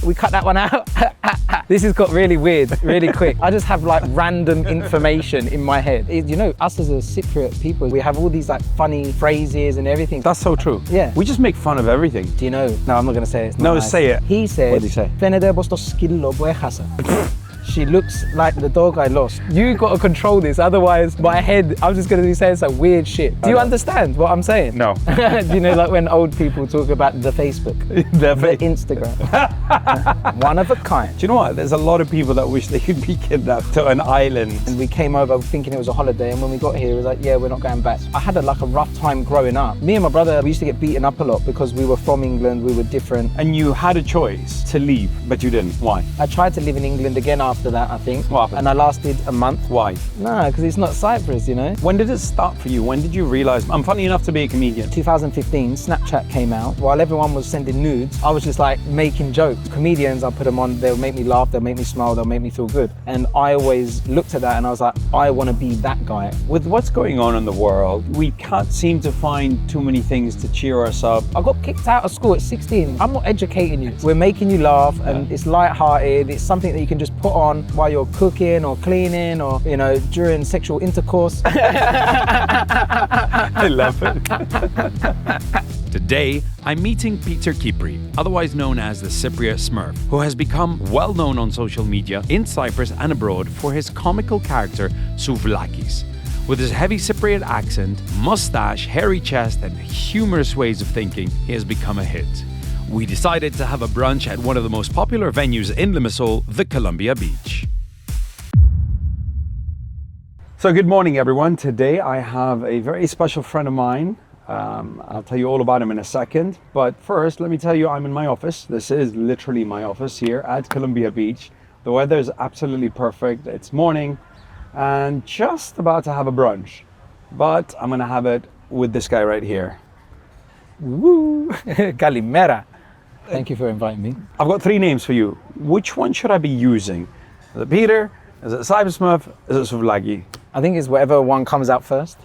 we cut that one out. This has got really weird, really quick. I just have like random information in my head. You know, us as a Cypriot people, we have all these like funny phrases and everything. That's so true. Yeah. We just make fun of everything. Do you know? No, I'm not going to say it. It's not No, nice. say it. He said, What did he say? She looks like the dog I lost. You got to control this, otherwise my head, I'm just going to be saying some weird shit. Do you understand what I'm saying? No. Do you know, like when old people talk about the Facebook, the Instagram? One of a kind. Do you know what? There's a lot of people that wish they could be kidnapped to an island. And we came over thinking it was a holiday, and when we got here, it was like, yeah, we're not going back. I had a rough time growing up. Me and my brother, we used to get beaten up a lot because we were from England, we were different. And you had a choice to leave, but you didn't. Why? I tried to live in England again after that, I think. What happened? And I lasted a month. Why? No, because it's not Cyprus, you know? When did it start for you? When did you realize, I'm funny enough to be a comedian? 2015, Snapchat came out. While everyone was sending nudes, I was just like making jokes. Comedians, I put them on, they'll make me laugh, they'll make me smile, they'll make me feel good. And I always looked at that and I was like, I want to be that guy. With what's going on in the world, we can't seem to find too many things to cheer us up. I got kicked out of school at 16. I'm not educating you. We're making you laugh and it's light-hearted. It's something that you can just put on while you're cooking or cleaning or, you know, during sexual intercourse. I love it. Today, I'm meeting Kypri, otherwise known as the Cypriot Smurf, who has become well known on social media in Cyprus and abroad for his comical character Souvlakis. With his heavy Cypriot accent, mustache, hairy chest, and humorous ways of thinking, he has become a hit. We decided to have a brunch at one of the most popular venues in Limassol, the Columbia Beach. So good morning, everyone. Today I have a very special friend of mine. I'll tell you all about him in a second. But first, let me tell you, I'm in my office. This is literally my office here at Columbia Beach. The weather is absolutely perfect. It's morning and just about to have a brunch. But I'm going to have it with this guy right here. Woo! Kalimera. Thank you for inviting me. I've got three names for you. Which one should I be using? Is it Peter? Is it Cyprot Smurf? Is it Souvlaki? I think it's whatever one comes out first.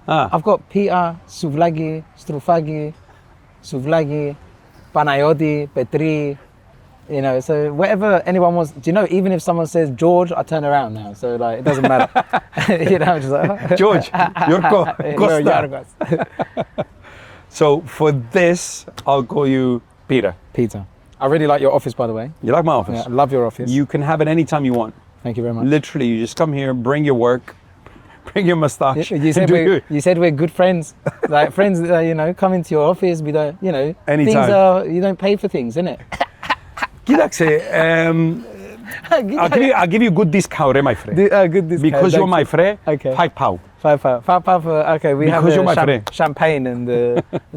I've got Peter, Souvlaki, Strufagi, Souvlaki, Panayoti, Petri, you know, so whatever anyone wants. Do you know, even if someone says George, I turn around now, so like it doesn't matter. You know, I'm just like, George, Yorko, Costa. So for this, I'll call you Peter. Peter. I really like your office, by the way. You like my office? Yeah, I love your office. You can have it anytime you want. Thank you very much. Literally, you just come here, bring your work, bring your mustache. You said we're good friends. Like friends, you know, come into your office. We don't, you know, anytime. You don't pay for things, innit? Kidakse, I'll give you good discount, my friend. Good discount. Because you're my friend. Okay. £5. £5. Okay, we because have champagne and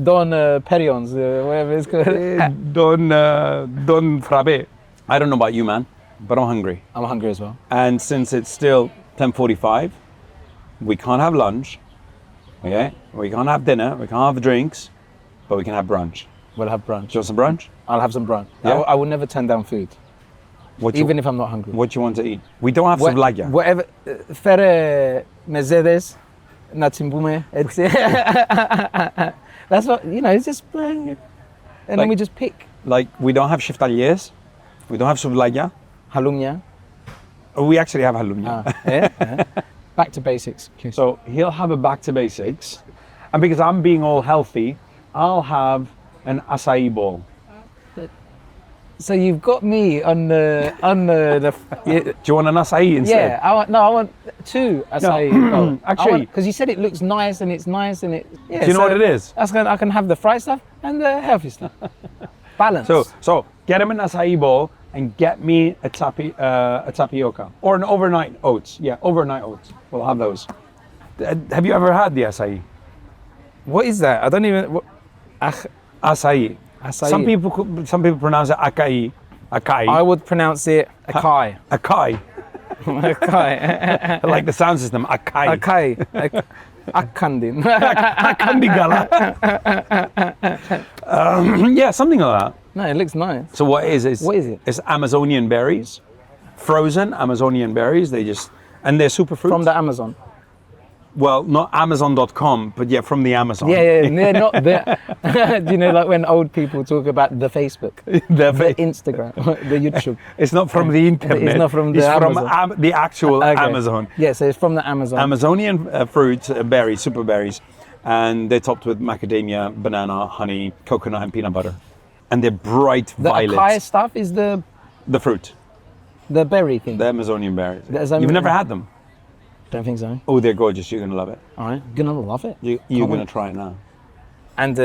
Don Perions, whatever it's called. Don Frappe. I don't know about you, man, but I'm hungry. I'm hungry as well. And since it's still 10:45, we can't have lunch. Okay, we can't have dinner. We can't have drinks, but we can have brunch. We'll have brunch. Do you want some brunch? I'll have some brunch. Yeah? I will never turn down food, even if I'm not hungry. What you want to eat? We don't have Souvlaki. Whatever. Fere mezedes, natimbume. That's what, you know. It's just and then we just pick. Like we don't have shiftaliers. We don't have Souvlaki. Halumia. We actually have halumia. Back to basics, please. So he'll have a back to basics, and because I'm being all healthy, I'll have an acai bowl. So you've got me on the Do you want an acai instead? Yeah, I want two acai. No. Actually, because you said it looks nice and it's nice and it. Yeah, do you know what it is? I can have the fried stuff and the healthy stuff. Balance. So get him an acai bowl and get me a tapioca or an overnight oats. Yeah, overnight oats. We'll have those. Have you ever had the acai? What is that? I don't even. Acai. Some people pronounce it Akai. Akai. I would pronounce it Akai. Akai. Akai. I like the sound system. Akai. Akai. Akandin. Akandigala. Yeah, something like that. No, it looks nice. So what is it? It's Amazonian berries, frozen Amazonian berries. And they're super fruits. From the Amazon. Well, not Amazon.com, but yeah, from the Amazon. Yeah, they're not there. Do you know, like when old people talk about the Facebook, the Instagram, the YouTube? It's not from the internet. It's not from the It's Amazon. from the actual Okay. Amazon. Yeah, so it's from the Amazon. Amazonian fruits, berries, super berries, and they're topped with macadamia, banana, honey, coconut, and peanut butter. And they're bright The violet. acai stuff is the fruit, berry thing. the Amazonian berries. Amazonian- You've never had them? Don't think so. Oh, they're gorgeous. You're gonna love it. All right, gonna love it. You're Can't gonna wait. try it now. And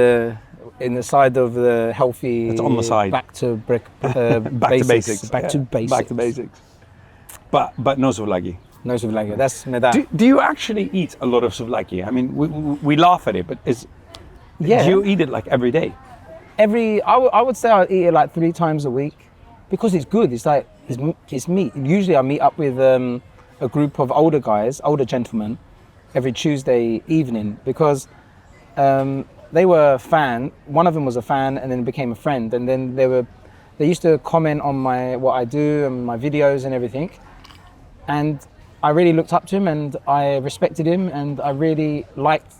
in the side of the healthy, It's on the side. Back to Back to basics. Back to Yeah, basics. Back to basics. But no souvlaki. No souvlaki. That's me that. Do you actually eat a lot of souvlaki? I mean, we laugh at it, but Yeah. do you eat it like every day? I would say I eat it like 3 times a week because it's good. It's like it's meat. Usually I meet up with a group of older guys, older gentlemen, every Tuesday evening because they were a fan. One of them was a fan and then became a friend, and then they used to comment on what I do and my videos and everything, and I really looked up to him and I respected him and I really liked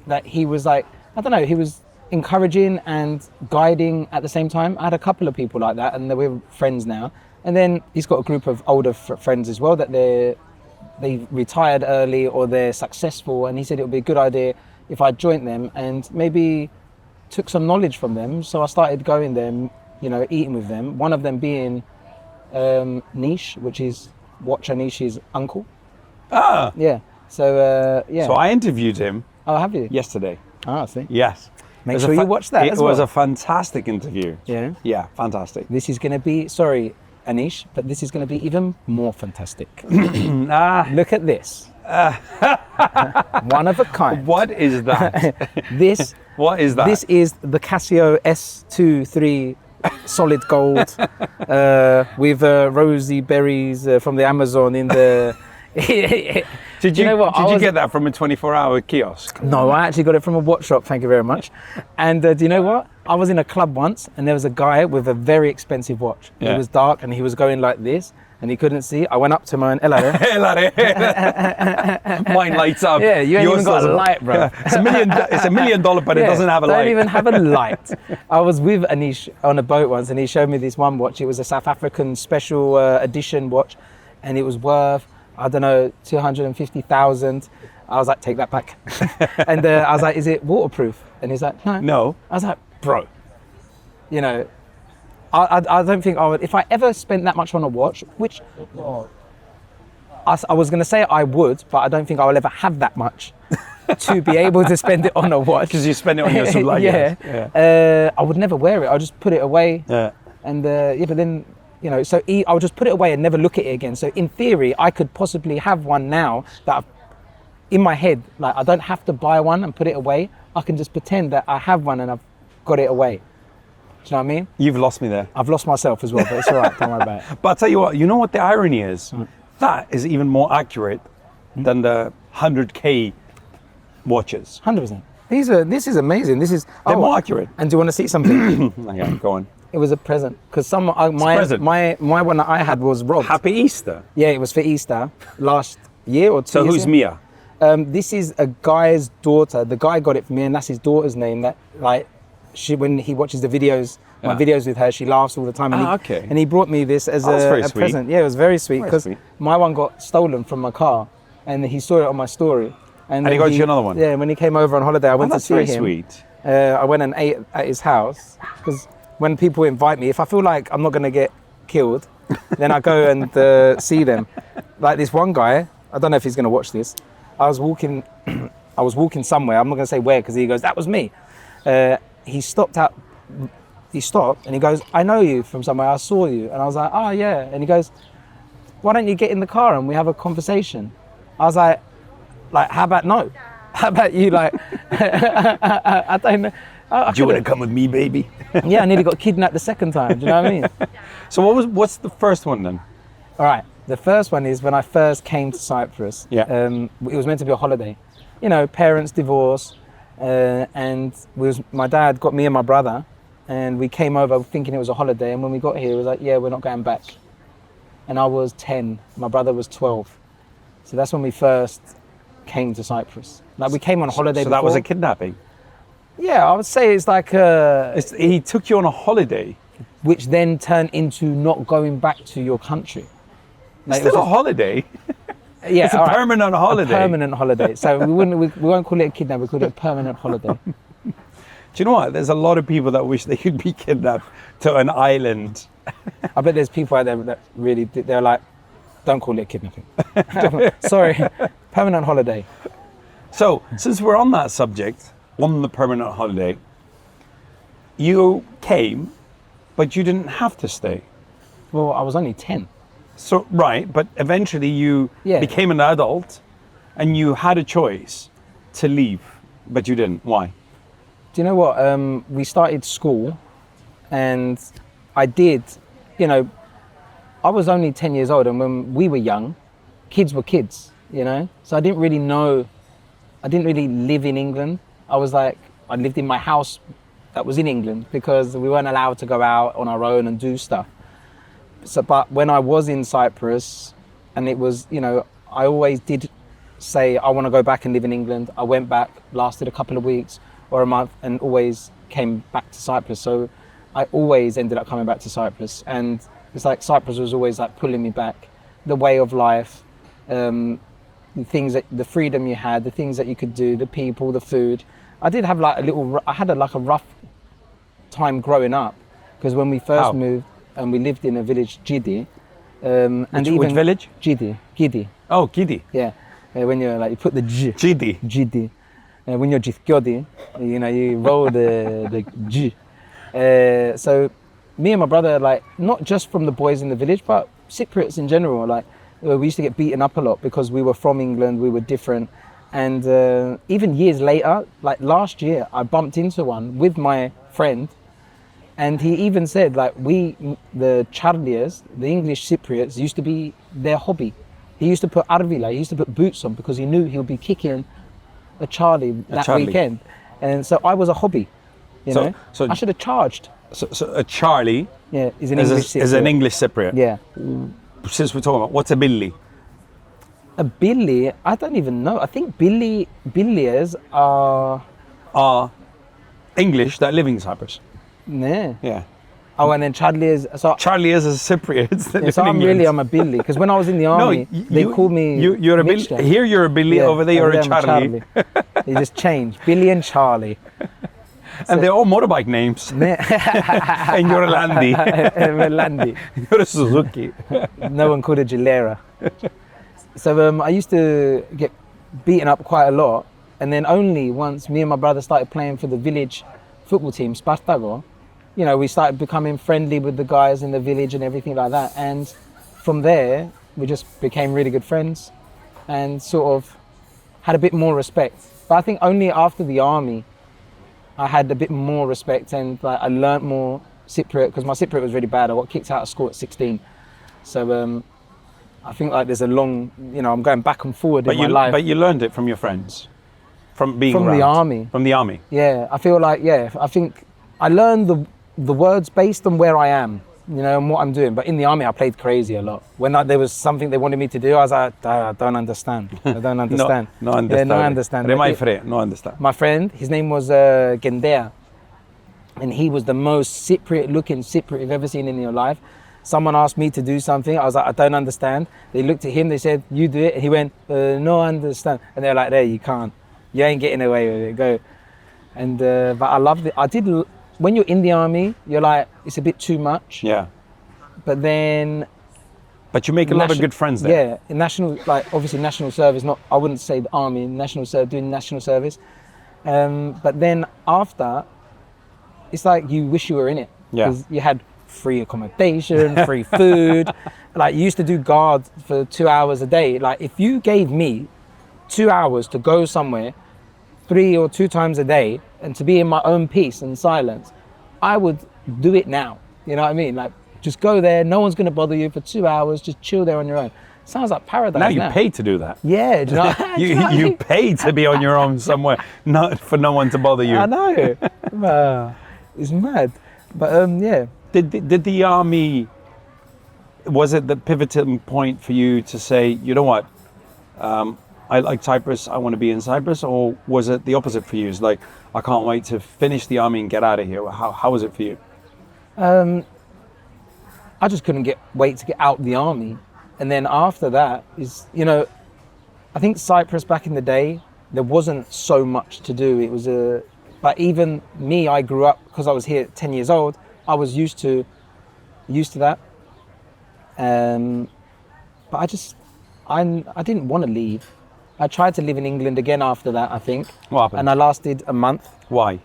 that he was like, I don't know, he was encouraging and guiding at the same time. I had a couple of people like that and we're friends now. And then he's got a group of older friends as well that they retired early or they're successful, and he said it would be a good idea if I joined them and maybe took some knowledge from them. So I started going there, you know, eating with them. One of them being Nish, which is Watch Anish's uncle. Ah. Yeah. So yeah. So I interviewed him Oh, have you? yesterday. Ah, I see. Yes. Make It was sure a you watch that It as was well. a fantastic interview. Yeah. Yeah, fantastic. This is going to be, sorry, Anish, but this is going to be even more fantastic. Look at this. One of a kind. What is that? This What is that? This is the Casio S23 solid gold with rosy berries from the Amazon in the. Did you, know what? Did you get that from a 24-hour kiosk? No, I actually got it from a watch shop, thank you very much. And do you know what? I was in a club once and there was a guy with a very expensive watch. Yeah. It was dark and he was going like this and he couldn't see. I went up to him and hello. Mine lights up. Yeah, you ain't Yours even got a doesn't. light, bro. It's $1 million, but it doesn't have a light. Don't even have a light. I was with Anish on a boat once and he showed me this one watch. It was a South African special edition watch and it was worth, I don't know, 250,000. I was like, take that back. And I was like, is it waterproof? And he's like, no. No. I was like, bro, you know, I don't think I would, if I ever spent that much on a watch, which I was going to say I would, but I don't think I will ever have that much to be able to spend it on a watch. Because you spend it on your Souvlaki. Yeah. I would never wear it. I'll just put it away. Yeah. And yeah, but then, you know, so I'll just put it away and never look at it again. So in theory, I could possibly have one now that I've, in my head, like I don't have to buy one and put it away. I can just pretend that I have one and I've got it away. Do you know what I mean? You've lost me there. I've lost myself as well, but it's all right. Don't worry about it. But I'll tell you what, you know what the irony is? That is even more accurate than the 100K watches. 100%. This is amazing. This is They're more accurate. And do you want to see something? Okay, go on. It was a present because present. my one that I had was robbed. Happy Easter. Yeah, it was for Easter last year or 2 So years who's ago. Mia? This is a guy's daughter. The guy got it for me, and that's his daughter's name. That like when he watches the videos, my videos with her, she laughs all the time. And okay. And he brought me this as that's very a sweet. present. Yeah, it was very sweet Very because sweet. my one got stolen from my car, and he saw it on my story. And he got you another one? Yeah, when he came over on holiday, I went to That's see very him. sweet. I went and ate at his house because when people invite me, if I feel like I'm not going to get killed, then I go and see them. Like this one guy, I don't know if he's going to watch this. I was walking somewhere. I'm not going to say where because he goes, that was me. He stopped and he goes, I know you from somewhere. I saw you. And I was like, oh yeah. And he goes, why don't you get in the car and we have a conversation? I was like, how about no? How about you? Like, I don't know. Do you want to come with me, baby? Yeah, I nearly got kidnapped the second time. Do you know what I mean? So what's the first one then? All right. The first one is when I first came to Cyprus. Yeah. It was meant to be a holiday. You know, parents divorce, and my dad got me and my brother, and we came over thinking it was a holiday. And when we got here, it was like, yeah, we're not going back. And I was 10. My brother was 12. So that's when we first came to Cyprus. Like we came on holiday So before. that was a kidnapping. Yeah, I would say it's like He took you on a holiday. which then turned into not going back to your country. Like, it was Still a just- holiday. yeah, It's a all right. permanent holiday. A permanent holiday. So we won't call it a kidnap. We call it a permanent holiday. Do you know what? There's a lot of people that wish they could be kidnapped to an island. I bet there's people out there that really they're like, don't call it kidnapping. Sorry, permanent holiday. So, since we're on that subject, on the permanent holiday, you came, but you didn't have to stay. Well, I was only 10. So, right, but eventually you Yeah. became an adult and you had a choice to leave, but you didn't. Why? Do you know what? We started school, and I did. You know, I was only 10 years old, and when we were young, kids were kids. You know, so I didn't really know. I didn't really live in England. I lived in my house that was in England because we weren't allowed to go out on our own and do stuff. So, but when I was in Cyprus, and it was, you know, I always did say I want to go back and live in England. I went back, lasted a couple of weeks or a month, and always came back to Cyprus. So I always ended up coming back to Cyprus, and it's like Cyprus was always like pulling me back. The way of life, the things that, the freedom you had, the things that you could do, the people, the food. I did have like a rough time growing up, because when we first How? moved and we lived in a village, Gidi, and Which village? Gidi, Oh, Gidi. yeah. When you're like, you put the G, Gidi. Gidi. When you're Githkyodi, you know, you roll the G. So me and my brother, like, not just from the boys in the village, but Cypriots in general, like, we used to get beaten up a lot because we were from England, we were different. And even years later, like last year, I bumped into one with my friend, and he even said, like, the Charliers, the English Cypriots, used to be their hobby. He used to put arvila, he used to put boots on because he knew he would be kicking a Charlie that Charlie. weekend. And so I was a hobby, you know. So I should have charged. So a Charlie Yeah, is an is, English Cypriot. is an English Cypriot. Yeah. Since we're talking about, what's a Billy? A Billy, I don't even know. I think Billiers are... English that live in Cyprus. Nah. Yeah. Oh, and then Charlie is... So, Charlie is a Cypriot that yeah, live so in I'm England. really, I'm a Billy. Because when I was in the army, they called me You're a Billy. mixture. Here you're a Billy. Yeah, over there you're a I'm Charlie. They just changed. Billy and Charlie. And they're all motorbike names. and And you're a Landy. Landy. You're a Suzuki. No one called a Gilera. So I used to get beaten up quite a lot, and then only once me and my brother started playing for the village football team, Spartago, you know, we started becoming friendly with the guys in the village and everything like that. And from there, we just became really good friends and sort of had a bit more respect. But I think only after the army, I had a bit more respect, and like I learnt more Cypriot, because my Cypriot was really bad. I got kicked out of school at 16. So I think like there's a long, you know, I'm going back and forward in my life. But you learned it from your friends, from being From the around. army. From the army. Yeah, I feel like, I think I learned the words based on where I am, you know, and what I'm doing. But in the army, I played crazy a lot. When there was something they wanted me to do, I was like, I don't understand. I don't understand. No understand. Yeah, no understand. Remai fre, no understand. My friend, his name was Gendea, and he was the most Cypriot looking Cypriot you've ever seen in your life. Someone asked me to do something, I was like, I don't understand. They looked at him, they said, you do it. And he went, no, I understand. And they're like, there, you can't. You ain't getting away with it, go. And, but I loved it. When you're in the army, you're like, it's a bit too much. Yeah. But then... But you make a lot of good friends there. Yeah, in national, like obviously national service, I wouldn't say the army, doing national service. But then after, it's like you wish you were in it. Yeah. 'Cause you had free accommodation, free food. Like you used to do guard for 2 hours a day. Like if you gave me 2 hours to go somewhere 3 or 2 times a day and to be in my own peace and silence, I would do it now. You know what I mean? Like just go there, no one's going to bother you for 2 hours, just chill there on your own. Sounds like paradise. Now you pay to do that. Yeah, do you know, do you know what I You mean? pay to be on your own somewhere, not for no one to bother you. I know. It's mad. But yeah. Did the army, was it the pivoting point for you to say, you know what, I like Cyprus, I want to be in Cyprus, or was it the opposite for you? It's like, I can't wait to finish the army and get out of here. How was it for you? I just couldn't wait to get out the army. And then after that is, I think Cyprus back in the day, there wasn't so much to do. It was but even me, I grew up, because I was here at 10 years old, I was used to that. But I didn't want to leave. I tried to live in England again after that, I think. What happened? And I lasted a month. Why?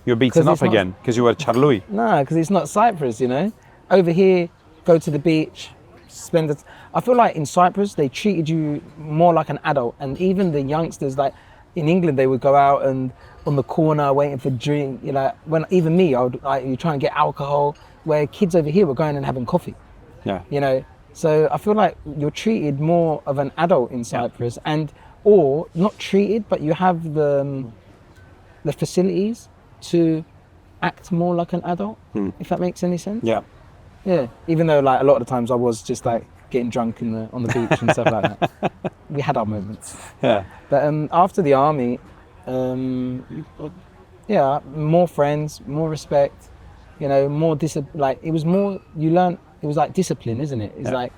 You're beaten 'Cause up it's not- again because you were Charlui. No, because it's not Cyprus, Over here, go to the beach, I feel like in Cyprus, they treated you more like an adult. And even the youngsters, like in England, they would go out and on the corner waiting for drink. When even me, you try and get alcohol, where kids over here were going and having coffee. Yeah. So I feel like you're treated more of an adult in Cyprus, or not treated, but you have the facilities to act more like an adult, if that makes any sense. Yeah. Yeah, even though like a lot of the times I was just like getting drunk on the beach and stuff like that. We had our moments. Yeah. But after the army, more friends, more respect, more like it was more, you learn, it was like discipline, isn't it? It's like,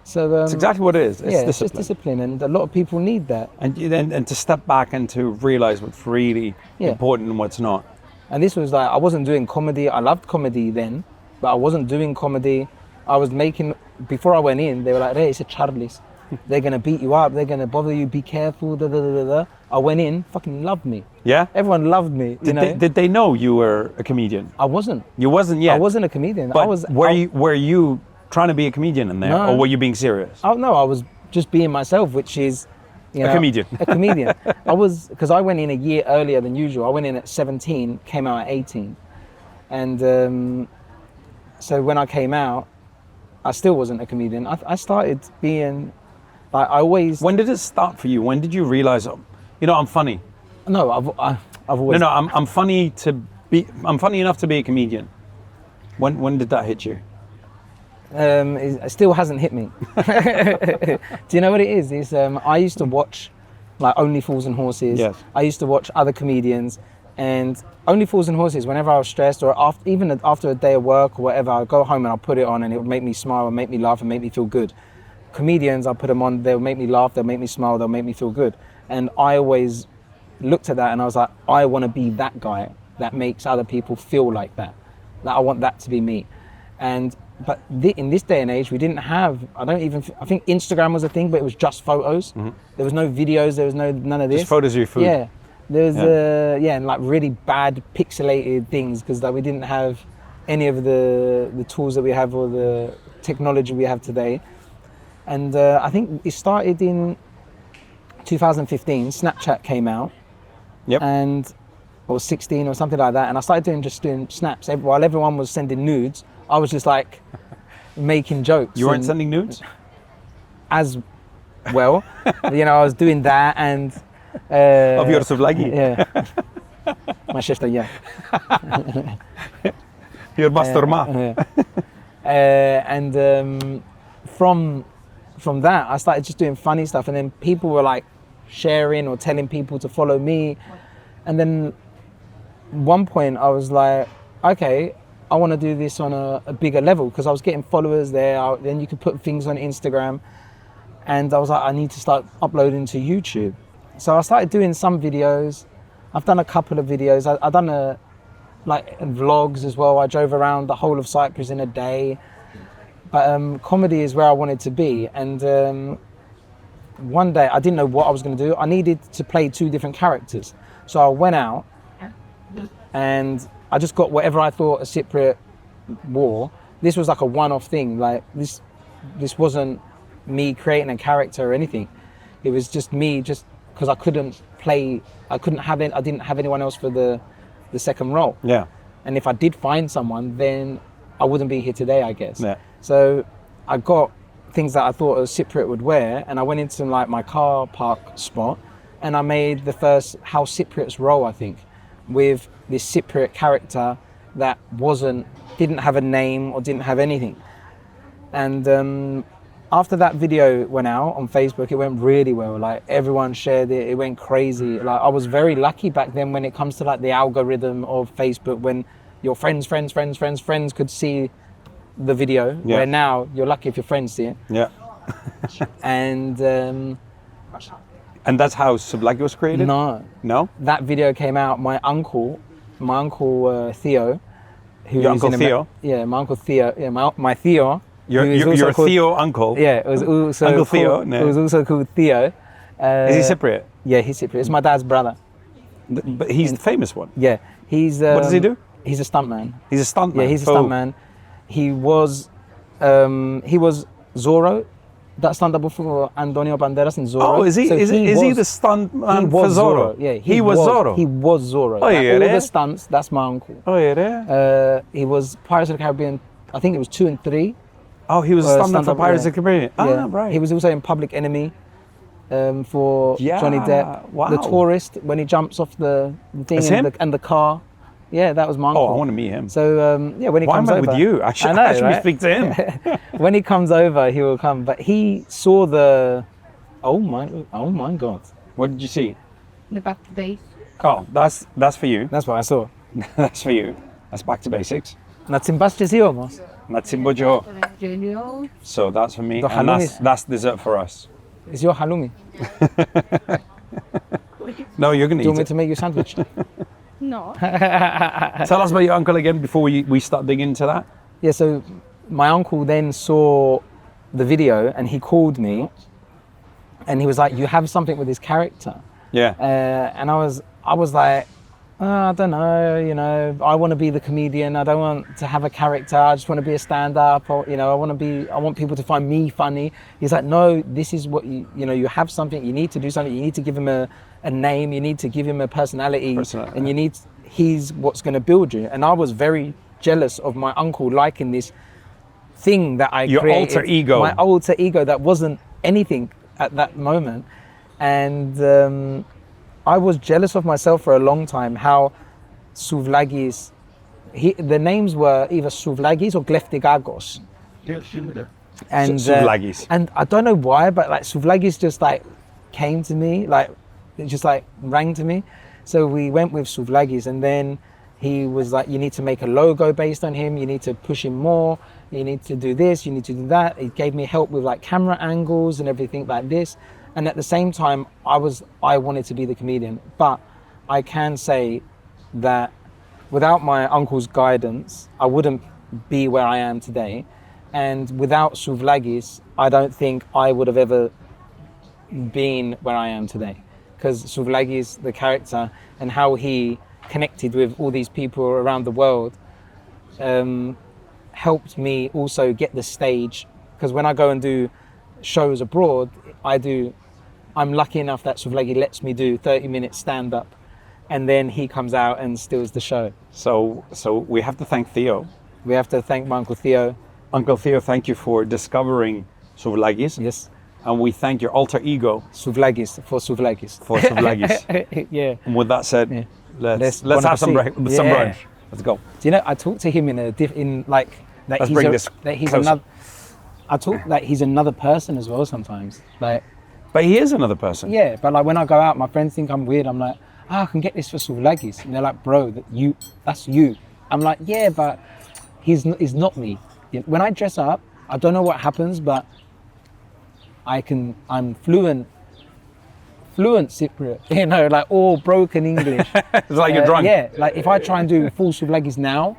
so. It's exactly what it is. It's discipline. It's just discipline, and a lot of people need that. And to step back and to realize what's really important and what's not. And this was like, I wasn't doing comedy. I loved comedy then, but I wasn't doing comedy. I was making, before I went in, they were like, hey, it's a Charlies. They're going to beat you up. They're going to bother you. Be careful. Da, da, da, da, da. I went in, fucking loved me. Yeah? Everyone loved me. Did they know you were a comedian? I wasn't. You wasn't yet? I wasn't a comedian. But were you trying to be a comedian in there? No. Or were you being serious? Oh, no, I was just being myself, which is, a comedian. A comedian. Because I went in a year earlier than usual. I went in at 17, came out at 18. And so when I came out, I still wasn't a comedian. I started being, like, I always... When did it start for you? When did you realize, I'm funny? No, I've always... No, I'm funny enough to be a comedian. When did that hit you? It still hasn't hit me. Do you know what it is? It's, I used to watch like Only Fools and Horses. Yes. I used to watch other comedians, and Only Fools and Horses, whenever I was stressed or even after a day of work or whatever, I'd go home and I'd put it on and it would make me smile and make me laugh and make me feel good. Comedians, I put them on, they'll make me laugh, they'll make me smile, they'll make me feel good. And I always looked at that and I was like, I want to be that guy that makes other people feel like that. That I want that to be me. But in this day and age, we didn't have, I think Instagram was a thing, but it was just photos. Mm-hmm. There was no videos, there was none of this. Just photos of your food. Yeah. There's and like really bad pixelated things, because like we didn't have any of the tools that we have or the technology we have today. And I think it started in 2015, Snapchat came out. Yep. Or 16 or something like that. And I started doing snaps. While everyone was sending nudes, I was just like making jokes. You weren't sending nudes? As well. I was doing that and... of your Souvlaki? Yeah. My sister, yeah. Your bastorma. And from that, I started just doing funny stuff, and then people were like sharing or telling people to follow me. And then one point I was like, okay, I want to do this on a bigger level, because I was getting followers there. Then you could put things on Instagram, and I was like, I need to start uploading to YouTube. So I started doing some videos. I've done a couple of videos. I've done vlogs as well. I drove around the whole of Cyprus in a day. But comedy is where I wanted to be. And one day I didn't know what I was going to do. I needed to play two different characters. So I went out and I just got whatever I thought a Cypriot wore. This was like a one-off thing. Like this wasn't me creating a character or anything. It was just me, just because I didn't have anyone else for the second role. Yeah. And if I did find someone, then I wouldn't be here today, I guess. Yeah. So I got things that I thought a Cypriot would wear, and I went into like my car park spot, and I made the first How Cypriots Roll, I think, with this Cypriot character that didn't have a name or didn't have anything. And after that video went out on Facebook, it went really well. Like everyone shared it. It went crazy. Like I was very lucky back then when it comes to like the algorithm of Facebook, when your friends could see the video. Yeah. Where now you're lucky if your friends see it. Yeah. And that's how Souvlaki was created? No? That video came out. My uncle Theo. Your Uncle Theo? Yeah, my Uncle Theo. Yeah, my Theo. Your Theo uncle? Yeah, it was also Uncle called, Theo? No. It was also called Theo. Is he Cypriot? Yeah, he's Cypriot. It's my dad's brother. But he's the famous one? Yeah. He's. What does he do? He's a stuntman. He's a stuntman? Yeah, he's a stuntman. He was Zorro. That stunt double for Antonio Banderas in Zorro. Oh, is he? So is he the stuntman for Zorro? Yeah, he was Zorro. He was Zorro. Oh, Like, yeah, all yeah. the stunts. That's my uncle. Oh, yeah. He was Pirates of the Caribbean. I think it was 2 and 3. Oh, he was a stuntman for stand-up, Pirates yeah. of the Caribbean. Ah, Yeah. right. He was also in Public Enemy for Yeah, Johnny Depp. wow. The Tourist, when he jumps off the thing That's and him? the car. Yeah, that was my uncle. Oh, I want to meet him. So yeah, when he Why comes am I over, with you? I should right? speak to him. When he comes over, he will come. But he saw the. Oh my God! What did you see? The back to base. Oh, that's for you. That's what I saw. That's for you. That's back to basics. Να τσιμπάσεις όμως. Na Tsimbojo. Junior. So that's for me. The And halloumi. that's dessert for us. It's your halloumi. No, you're going Do to you want me eat it. to make you a sandwich? No. Tell us about your uncle again before we start digging into that. Yeah, so my uncle then saw the video and he called me and he was like, you have something with this character. Yeah. And I was like, I don't know, you know, I want to be the comedian. I don't want to have a character. I just want to be a stand-up, or, you know, I want people to find me funny. He's like, no, this is what you know, you have something, you need to do something. You need to give him a name. You need to give him a personality. And he's what's going to build you. And I was very jealous of my uncle liking this thing that I created. Your alter ego. My alter ego that wasn't anything at that moment. And I was jealous of myself for a long time, how Souvlakis, the names were either Souvlakis or Gleftigagos. And Souvlakis. and I don't know why, but like Souvlakis just like came to me, like it just like rang to me. So we went with Souvlakis, and then he was like, you need to make a logo based on him, you need to push him more, you need to do this, you need to do that. He gave me help with like camera angles and everything like this. And at the same time, I wanted to be the comedian. But I can say that without my uncle's guidance, I wouldn't be where I am today. And without Souvlakis, I don't think I would have ever been where I am today. Because Souvlakis, the character, and how he connected with all these people around the world, helped me also get the stage. Because when I go and do shows abroad, I'm lucky enough that Souvlaki lets me do 30-minute stand-up, and then he comes out and steals the show. So we have to thank Theo. We have to thank my Uncle Theo. Uncle Theo, thank you for discovering Souvlakis. Yes. And we thank your alter ego Souvlakis for Souvlakis. for Souvlakis. Yeah. And with that said, Yeah. let's Bon have some appetit. some Yeah. brunch. Let's go. Do you know, I talked to him that Let's bring this he's closer. another. I talk that he's another person as well sometimes. Like, But he is another person. yeah, but like when I go out, my friends think I'm weird. I'm like, I can get this for Souvlakis. And they're like, bro, that's you. I'm like, yeah, but he's not me. When I dress up, I don't know what happens, but I'm fluent Cypriot, you know, like all broken English. It's like you're drunk. Yeah, like if I try and do full Souvlakis now,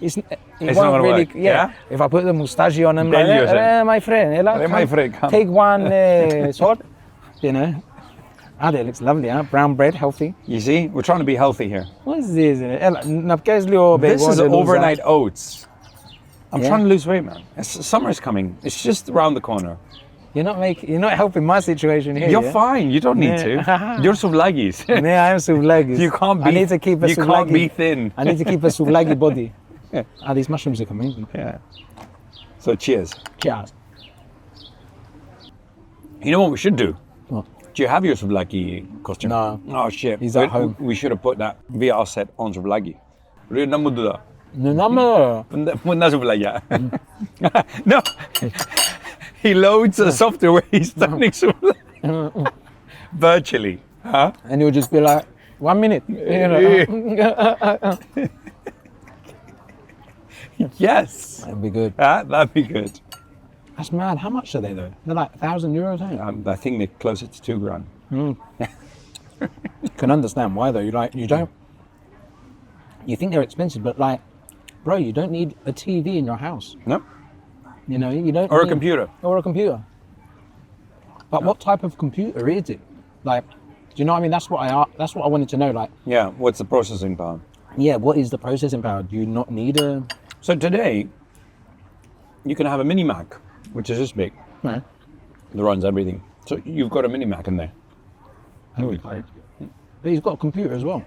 it not won't gonna really, work, yeah? If I put the moustache on them, Then like, you say, my friend, like, my friend, come." take one shot, you know. That looks lovely, huh? Brown bread, healthy. You see, we're trying to be healthy here. What is this? This is overnight oats. I'm Yeah. trying to lose weight, man. Summer's coming. It's just around the corner. You're not helping my situation here. You're yeah? fine. You don't need Yeah. to. You're Souvlakis. Yeah, I am Souvlakis. You can't be. I need to keep a You Souvlaki. can't be thin. I need to keep a Souvlaki body. These mushrooms are amazing. Yeah. So cheers. Cheers. You know what we should do? What? Do you have your Souvlaki costume? No. Oh shit. He's at home. We should have put that VR set on Souvlaki. No. Put that Souvlaki. No. He loads a software where he's turning souvlaki virtually, huh? And he'll just be like, 1 minute. You know? Yes. That'd be good. That'd be good. That's mad. How much are they though? They're like €1,000, ain't I think they're closer to £2,000. You can understand why though. You think they're expensive, but like, bro, you don't need a TV in your house. No. You know, you don't. Or a need- computer. Or a computer. But what type of computer is it? Like, do you know what I mean? That's what I wanted to know. Like, Yeah. What's the processing power? yeah, what is the processing power? Do you not need a? So today, you can have a mini Mac, which is this big, No. that runs everything. So you've got a mini Mac in there. But he's got a computer as well.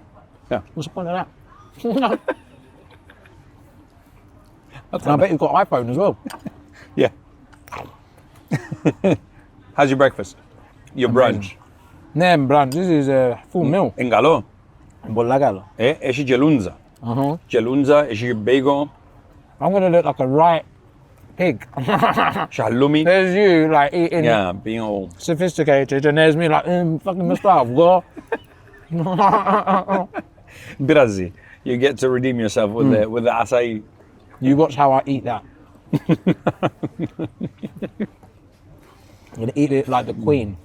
Yeah. What's the point of that? And I bet you've got iPhone as well. Yeah. How's your breakfast? Your brunch? Nem, brunch. This is a full meal. Engalo. Bollagalo. Ești gelunza. Gelunza, ești bagel, I'm gonna look like a right pig. și halloumi. There's you like eating Yeah, being all... sophisticated, and there's me like fucking Mustafa. Bro. Birazi. You get to redeem yourself with the acai. You watch how I eat that. I'm gonna eat it like the queen,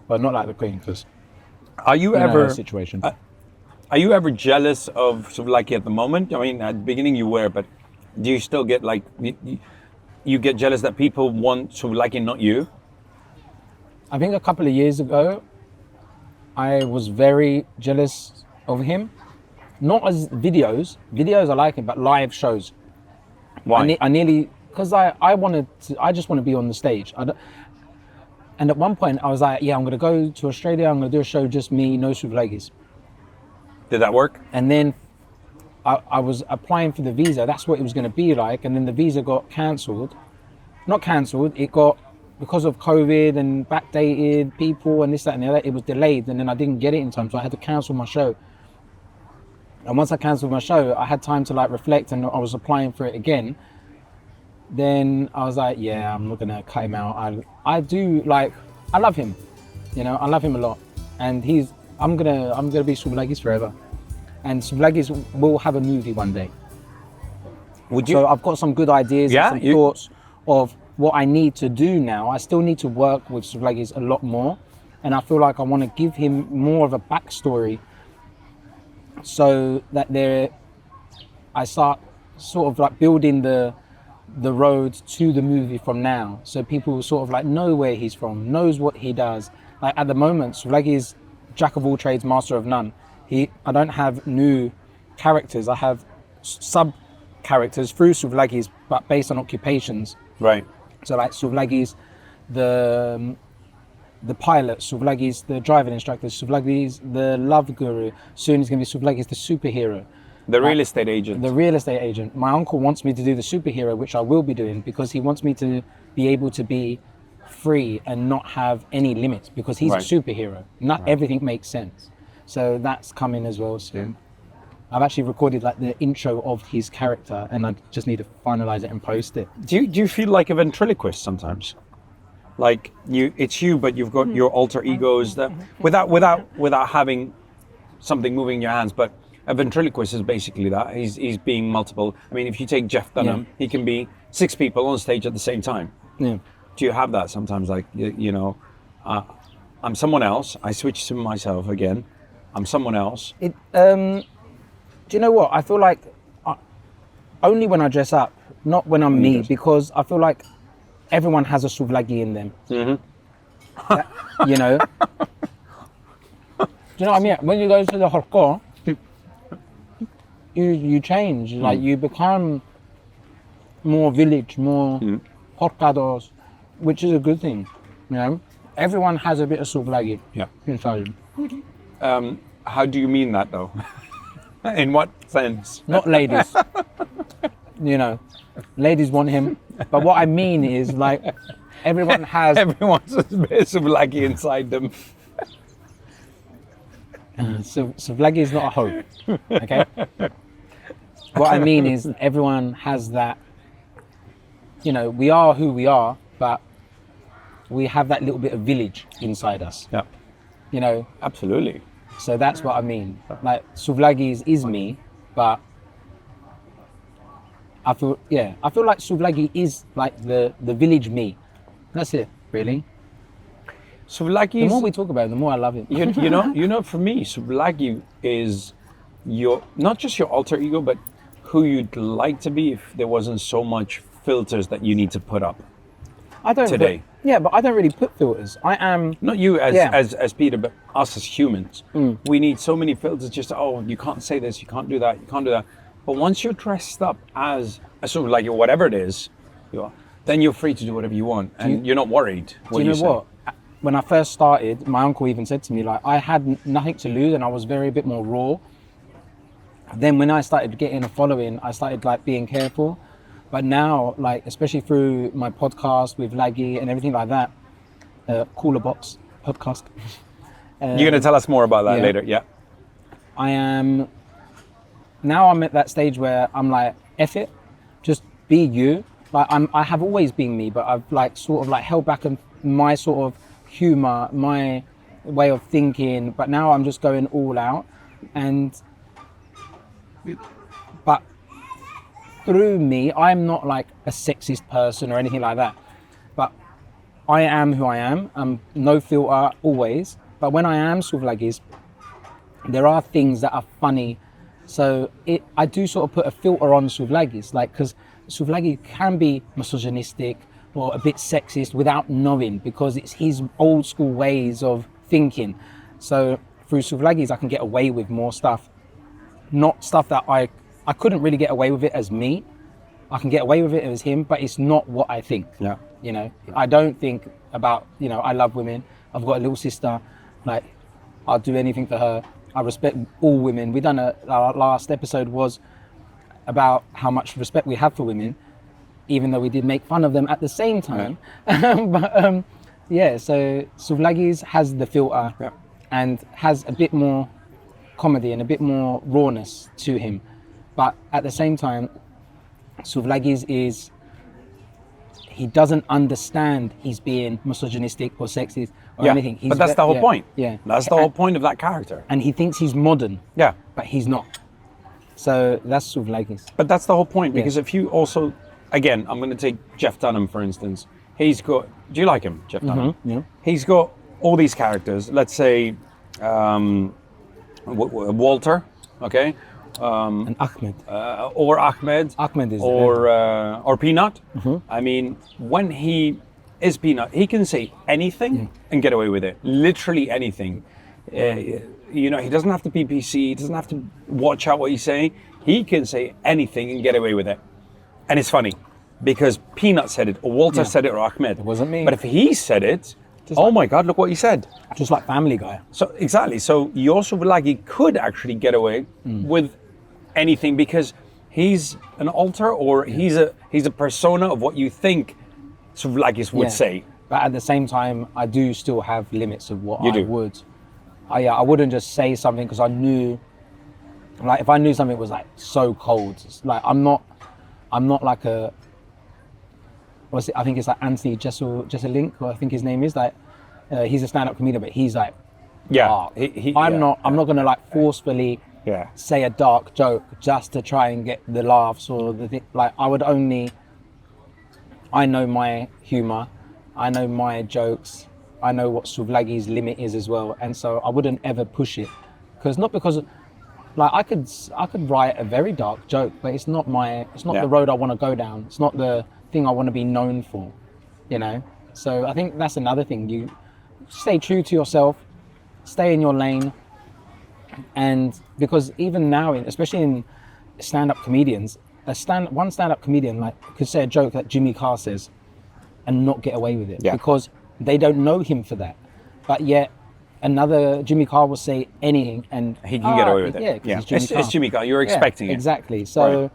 but not like the queen because Are you ever situation. Are you ever jealous of Souvlaki at the moment? I mean, at the beginning you were, but do you still get like you get jealous that people want Souvlaki, not you? I think a couple of years ago, I was very jealous of him. Not as videos. Videos I like him, but live shows. Why? I nearly, because I just want to be on the stage. And at one point I was like, yeah, I'm going to go to Australia. I'm going to do a show, just me, no Souvlakis. Did that work? And then I was applying for the visa. That's what it was going to be like. And then the visa got cancelled. Not cancelled. It got, because of COVID and backdated people and this, that and the other, it was delayed. And then I didn't get it in time. So I had to cancel my show. And once I cancelled my show, I had time to like reflect, and I was applying for it again. Then I was like, yeah, I'm not gonna cut him out. I do like, I love him, you know, I love him a lot, and I'm gonna be Souvlakis forever, and Souvlakis will have a movie one day. Would you? So I've got some good ideas, Yeah, and some thoughts of what I need to do now. I still need to work with Souvlakis a lot more, and I feel like I want to give him more of a backstory, so that I start sort of like building the road to the movie from now, so people sort of like know where he's from, knows what he does. Like at the moment, Souvlaki is jack of all trades, master of none. I don't have new characters. I have sub characters through Souvlakis, but based on occupations. Right. So like Souvlakis, the pilot, Souvlakis, the driving instructor, Souvlakis, the love guru. Soon he's going to be Souvlakis, the superhero. The real estate agent. The real estate agent. My uncle wants me to do the superhero, which I will be doing, because he wants me to be able to be free and not have any limits, because he's Right. a superhero. Not everything makes sense. So that's coming as well soon. I've actually recorded like the intro of his character, and I just need to finalize it and post it. Do you feel like a ventriloquist sometimes? Like it's you, but you've got your alter egos that without having something moving in your hands. But a ventriloquist is basically that. He's being multiple. I mean, if you take Jeff Dunham, he can be 6 people on stage at the same time. Yeah. Do you have that sometimes? Like you know, I'm someone else. I switch to myself again. I'm someone else. Do you know what? I feel like only when I dress up, not when I'm me, because I feel like everyone has a Souvlaki in them. Mm-hmm. You know? Do you know what I mean? When you go to the hardcore, you change. Like you become more village, more horcados, which is a good thing. You know? Everyone has a bit of Souvlaki inside them. How do you mean that though? In what sense? Not ladies. You know, ladies want him. But what I mean is, like, everyone has... Everyone's a bit of Souvlaki inside them. Souvlaki is not a hoe, okay? What I mean is, everyone has that, you know, we are who we are, but we have that little bit of village inside us. Yeah. You know, Absolutely. so that's what I mean. Like Souvlakis is me, but I feel like Souvlaki is like the village me. That's it, really. Souvlaki. The more we talk about it, the more I love it. you know, for me, Souvlaki is not just your alter ego, but who you'd like to be if there wasn't so much filters that you need to put up. I don't today. But I don't really put filters. I am Not you as Peter, but us as humans. Mm. We need so many filters. Just you can't say this, you can't do that, you can't do that. But once you're dressed up as a Souvlaki or whatever it is, then you're free to do whatever you want, and you're not worried. Do you know what? When I first started, my uncle even said to me, like, I had nothing to lose and I was a bit more raw. Then when I started getting a following, I started like being careful. But now, like, especially through my podcast with Laki and everything like that, Cooler Box podcast. You're going to tell us more about that later, yeah. I'm at that stage where I'm like, F it, just be you. Like I have always been me, but I've like sort of like held back my sort of humor, my way of thinking. But now I'm just going all out, but through me, I'm not like a sexist person or anything like that. But I am who I am. I'm no filter always. But when I am Souvlakis, there are things that are funny. So I do sort of put a filter on Souvlakis, like, because Souvlaki can be misogynistic or a bit sexist without knowing, because it's his old school ways of thinking. So through Souvlakis, I can get away with more stuff, not stuff that I couldn't really get away with it as me. I can get away with it as him, but it's not what I think. Yeah. You know, I don't think about, I love women. I've got a little sister, like, I'll do anything for her. I respect all women. Our last episode was about how much respect we have for women, even though we did make fun of them at the same time. But so Souvlakis has the filter and has a bit more comedy and a bit more rawness to him. But at the same time, Souvlakis he doesn't understand he's being misogynistic or sexist or anything. But that's the whole point. Yeah. That's the whole point of that character. And he thinks he's modern. Yeah. But he's not. So that's Souvlakis. But that's the whole point, because if you also, again, I'm going to take Jeff Dunham, for instance. He's got, do you like him, Jeff Dunham? Yeah. He's got all these characters. Let's say Walter, okay? And Ahmed. Or Ahmed. Ahmed is or Peanut. I mean, when he is Peanut, he can say anything and get away with it. Literally anything. He doesn't have to be PC. He doesn't have to watch out what he's saying. He can say anything and get away with it. And it's funny because Peanut said it, or Walter said it, or Ahmed. It wasn't me. But if he said it, my God, look what he said. Just like Family Guy. So exactly. So your Souvlaki could actually get away with anything, because he's an alter, or he's a persona of what you think Souvlakis would say. But at the same time, I do still have limits of what I would. I wouldn't just say something because I knew, like, if I knew something was like so cold, it's like I'm not like a, what's it? I think it's like Anthony Jeselnik, or I think his name is, like, he's a stand-up comedian, but he's like, dark. I'm not gonna like forcefully say a dark joke just to try and get the laughs or the thing. Like, I know my humor, I know my jokes, I know what Souvlaki's limit is as well, and so I wouldn't ever push it, because like I could write a very dark joke, but it's not the road I want to go down. It's not the thing I want to be known for, So I think that's another thing. You stay true to yourself, stay in your lane, and because even now, especially in stand-up comedians, one stand-up comedian like could say a joke that Jimmy Carr says and not get away with it because they don't know him for that. But yet another Jimmy Carr will say anything and he can get away with it. Yeah, It's Jimmy Carr. You're expecting it. Exactly. So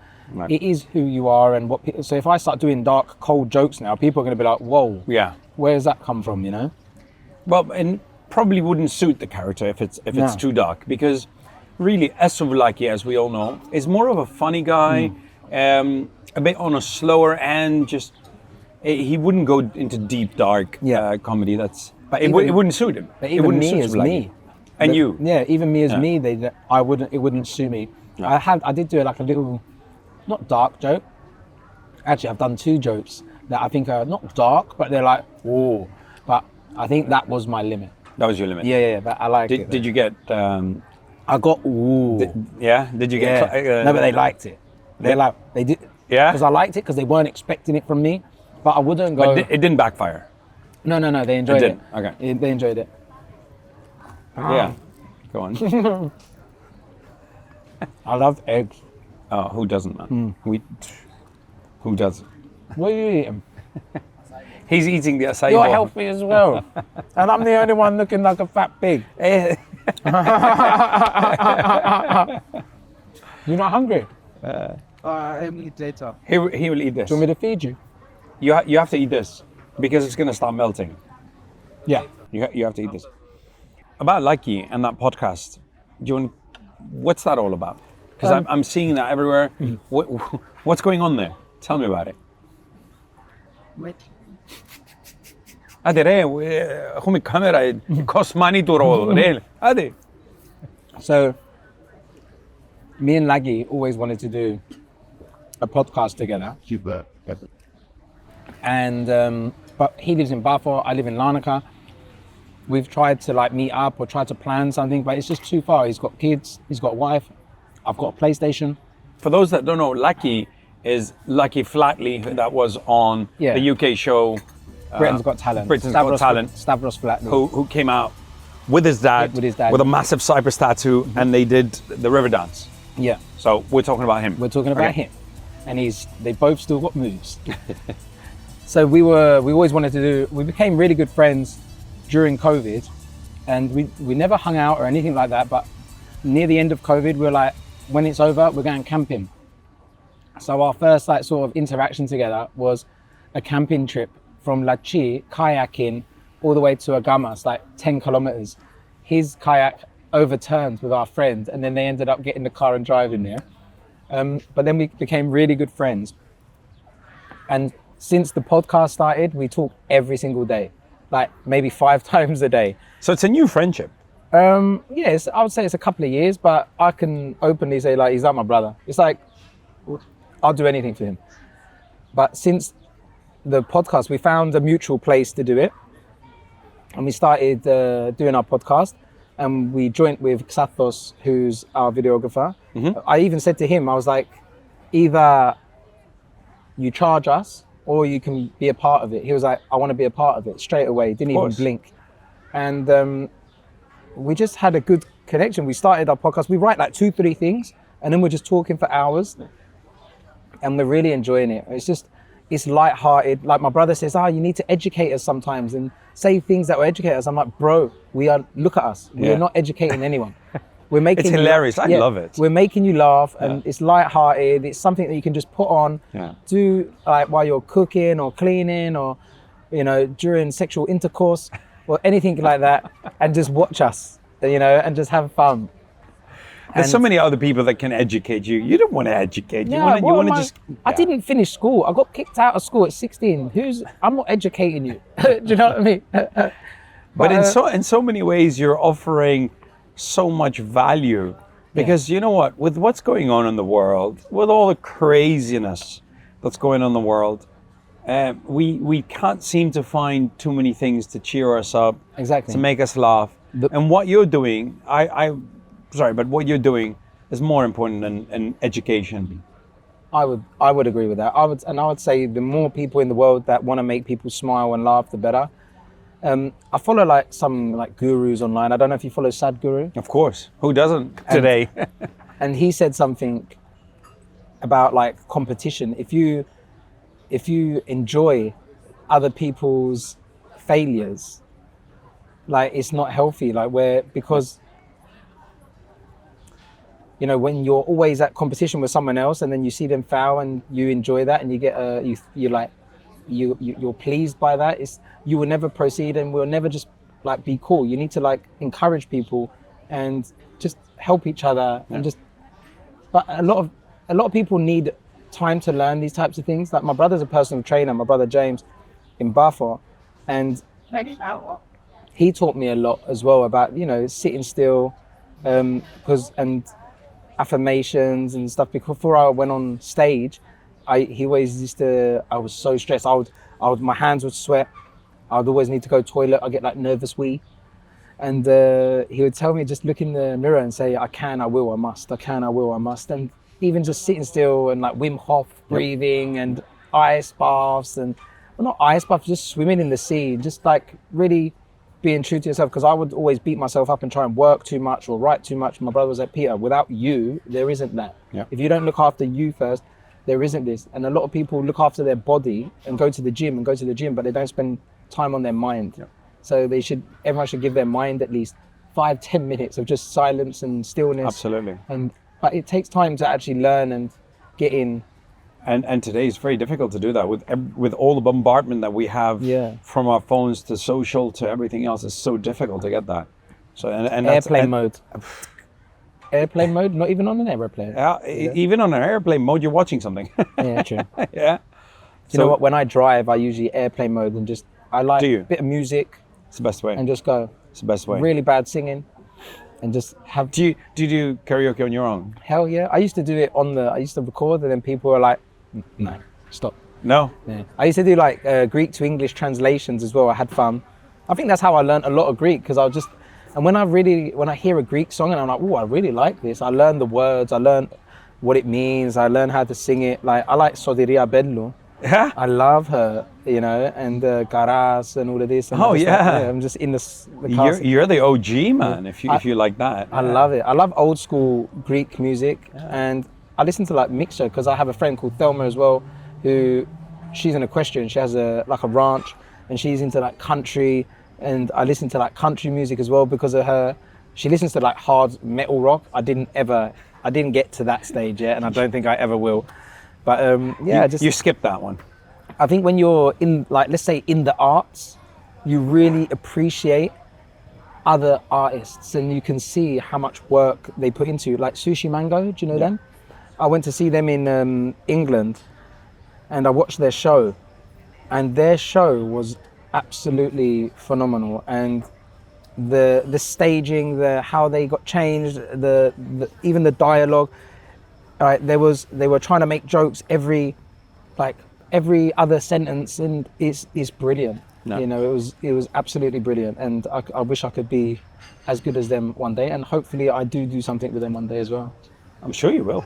it is who you are, and what. So if I start doing dark, cold jokes now, people are going to be like, "Whoa, where does that come from?" Well, and probably wouldn't suit the character if it's too dark, because really, Souvlaki, as we all know, is more of a funny guy, a bit on a slower end. Just he wouldn't go into deep dark comedy. But But it even- wouldn't suit him. But It even wouldn't me suit as Souvlaki. me. And you. Yeah, even me as Yeah. me, it wouldn't suit me. I did do like a little, not dark joke. Actually, I've done 2 jokes that I think are not dark, but they're like, oh. But I think that was my limit. That was your limit. Yeah, but I like it. Did you get? I got ooh. Did you get? No, but they liked it. They did. Yeah? Because I liked it because they weren't expecting it from me. But I wouldn't go. But it didn't backfire. No. They enjoyed it. didn't? Okay. They enjoyed it. Yeah. Go on. I love eggs. Oh, who doesn't, man? Who doesn't? What are you eating? He's eating the acai You're bowl. healthy as well. And I'm the only one looking like a fat pig. You're not hungry? I'll eat later. He will eat this. Do you want me to feed you? You have to eat this because it's gonna start melting. Yeah. You have to eat this. About Laki and that podcast, what's that all about? Because I'm seeing that everywhere. What's going on there? Tell me about it. Wait. Έχουμε κάμερα, κοσμάνι του ρόλ. Ade. So, me and Laki always wanted to do a podcast together. And but he lives in Bafo, I live in Larnaca. We've tried to like meet up or try to plan something, but it's just too far. He's got kids, he's got a wife, I've got a PlayStation. For those that don't know, Laki is Lucky Flatley, that was on the UK show Britain's Got Talent. Britain's Got Talent. Stavros Flatley. Who came out with his dad, with a massive Cyprus tattoo, and they did the river dance. Yeah. So we're talking about him. We're talking about him. And they both still got moves. So we always wanted to we became really good friends during COVID, and we never hung out or anything like that, but near the end of COVID, we were like, when it's over, we're going camping. So our first like sort of interaction together was a camping trip from Laki, kayaking all the way to Agama. It's like 10 kilometers. His kayak overturned with our friend, and then they ended up getting the car and driving there. But then we became really good friends. And since the podcast started, we talk every single day, like maybe 5 times a day. So it's a new friendship. Yes, I would say it's a couple of years, but I can openly say like he's like my brother. It's like I'll do anything for him. But since the podcast, we found a mutual place to do it, and we started doing our podcast, and we joined with Xathos, who's our videographer. I even said to him, I was like, either you charge us or you can be a part of it. He was like, I want to be a part of it straight away. Didn't even blink. And we just had a good connection. We started our podcast. We write like 2-3 things, and then we're just talking for hours, and we're really enjoying it. It's light-hearted. Like my brother says, you need to educate us sometimes and say things that will educate us. I'm like, bro, look at us. We're not educating anyone. We're making It's hilarious. I love it. We're making you laugh, and it's light-hearted. It's something that you can just put on, do like while you're cooking or cleaning, or during sexual intercourse or anything like that, and just watch us, and just have fun. There's so many other people that can educate you. You don't want to educate. You want to just. I didn't finish school. I got kicked out of school at 16. I'm not educating you. Do you know what I mean? But in so many ways, you're offering so much value, because you know what? With what's going on in the world, with all the craziness that's going on in the world, we can't seem to find too many things to cheer us up, exactly, to make us laugh. And what you're doing, but what you're doing is more important than education. I would agree with that. I would say the more people in the world that want to make people smile and laugh, the better. I follow like some like gurus online. I don't know if you follow Sadhguru. Of course, who doesn't today? And he said something about like competition. If you enjoy other people's failures, like it's not healthy. Like because when you're always at competition with someone else, and then you see them fail, and you enjoy that, and you get you're pleased by that, you will never proceed, and will never just like be cool. You need to like encourage people and just help each other, and but a lot of people need time to learn these types of things. Like my brother's a personal trainer, my brother James in Barford, and he taught me a lot as well about, you know, sitting still, because and affirmations and stuff. Before I went on stage, he always used to. I was so stressed. My hands would sweat. I'd always need to go to the toilet. I get like nervous wee, and he would tell me, just look in the mirror and say, I can, I will, I must. I can, I will, I must. And even just sitting still and like Wim Hof breathing and ice baths and, well, not ice baths, just swimming in the sea, just like really being true to yourself. Because I would always beat myself up and try and work too much or write too much. My brother was like, Peter, without you, there isn't that. Yeah. If you don't look after you first, there isn't this. And a lot of people look after their body and go to the gym, but they don't spend time on their mind. Yeah. So everyone should give their mind at least 5-10 minutes of just silence and stillness. Absolutely. But it takes time to actually learn and get in. And today it's very difficult to do that with all the bombardment that we have from our phones to social to everything else. It's so difficult to get that. So and airplane mode. Airplane mode, not even on an airplane. Even on an airplane mode, you're watching something. Yeah, true. Yeah. You know what? When I drive, I usually airplane mode and just a bit of music. It's the best way. And just go. It's the best way. Really bad singing, and just have. Do you do karaoke on your own? Hell yeah! I used to do it I used to record, and then people were like, "No, stop." No. Yeah. I used to do like Greek to English translations as well. I had fun. I think that's how I learned a lot of Greek, because and when I hear a Greek song and I'm like, oh, I really like this. I learn the words. I learn what it means. I learn how to sing it. Like I like Sodiria Bellu. Yeah. I love her, you know, and Karas and all of this. And I'm just in the cast. You're the OG man. If you like that. I love it. I love old school Greek music, and I listen to like mixture, because I have a friend called Thelma as well, who she's an equestrian. She has a ranch, and she's into like country, and I listen to like country music as well because of her. She listens to like hard metal rock. I didn't get to that stage yet, and I don't think I ever will. But you skipped that one. I think when you're in, like, let's say in the arts, you really appreciate other artists, and you can see how much work they put into, like Sushi Mango. Do you know them? I went to see them in England, and I watched their show, and their show was absolutely phenomenal. And the staging, how they got changed, even the dialogue. Right, they were trying to make jokes every other sentence, and it's brilliant. No. You know, it was absolutely brilliant, and I wish I could be as good as them one day, and hopefully I do something with them one day as well. I'm sure you will.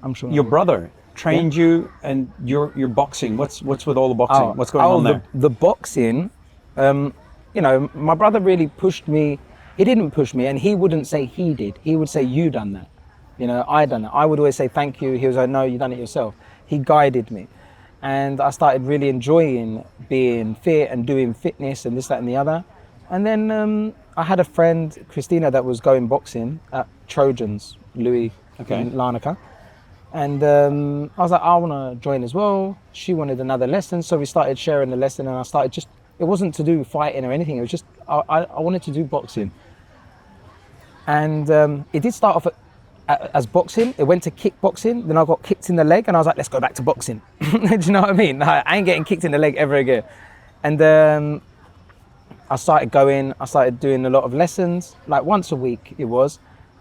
I'm sure. Your brother trained you, and your boxing. What's with all the boxing? What's going on there? The boxing, you know, my brother really pushed me. He didn't push me, and he wouldn't say he did. He would say, you done that. You know, I done it. I would always say thank you. He was like, no, you done it yourself. He guided me, and I started really enjoying being fit and doing fitness and this, that, and the other. And then I had a friend, Christina, that was going boxing at Trojans, Louis in Larnaca. And I was like, I want to join as well. She wanted another lesson, so we started sharing the lesson, and I started it wasn't to do fighting or anything. It was just I wanted to do boxing. And it did start off as boxing. It went to kickboxing, then I got kicked in the leg, and I was like, let's go back to boxing. Do you know what I mean? I ain't getting kicked in the leg ever again. And I started doing a lot of lessons, like once a week it was,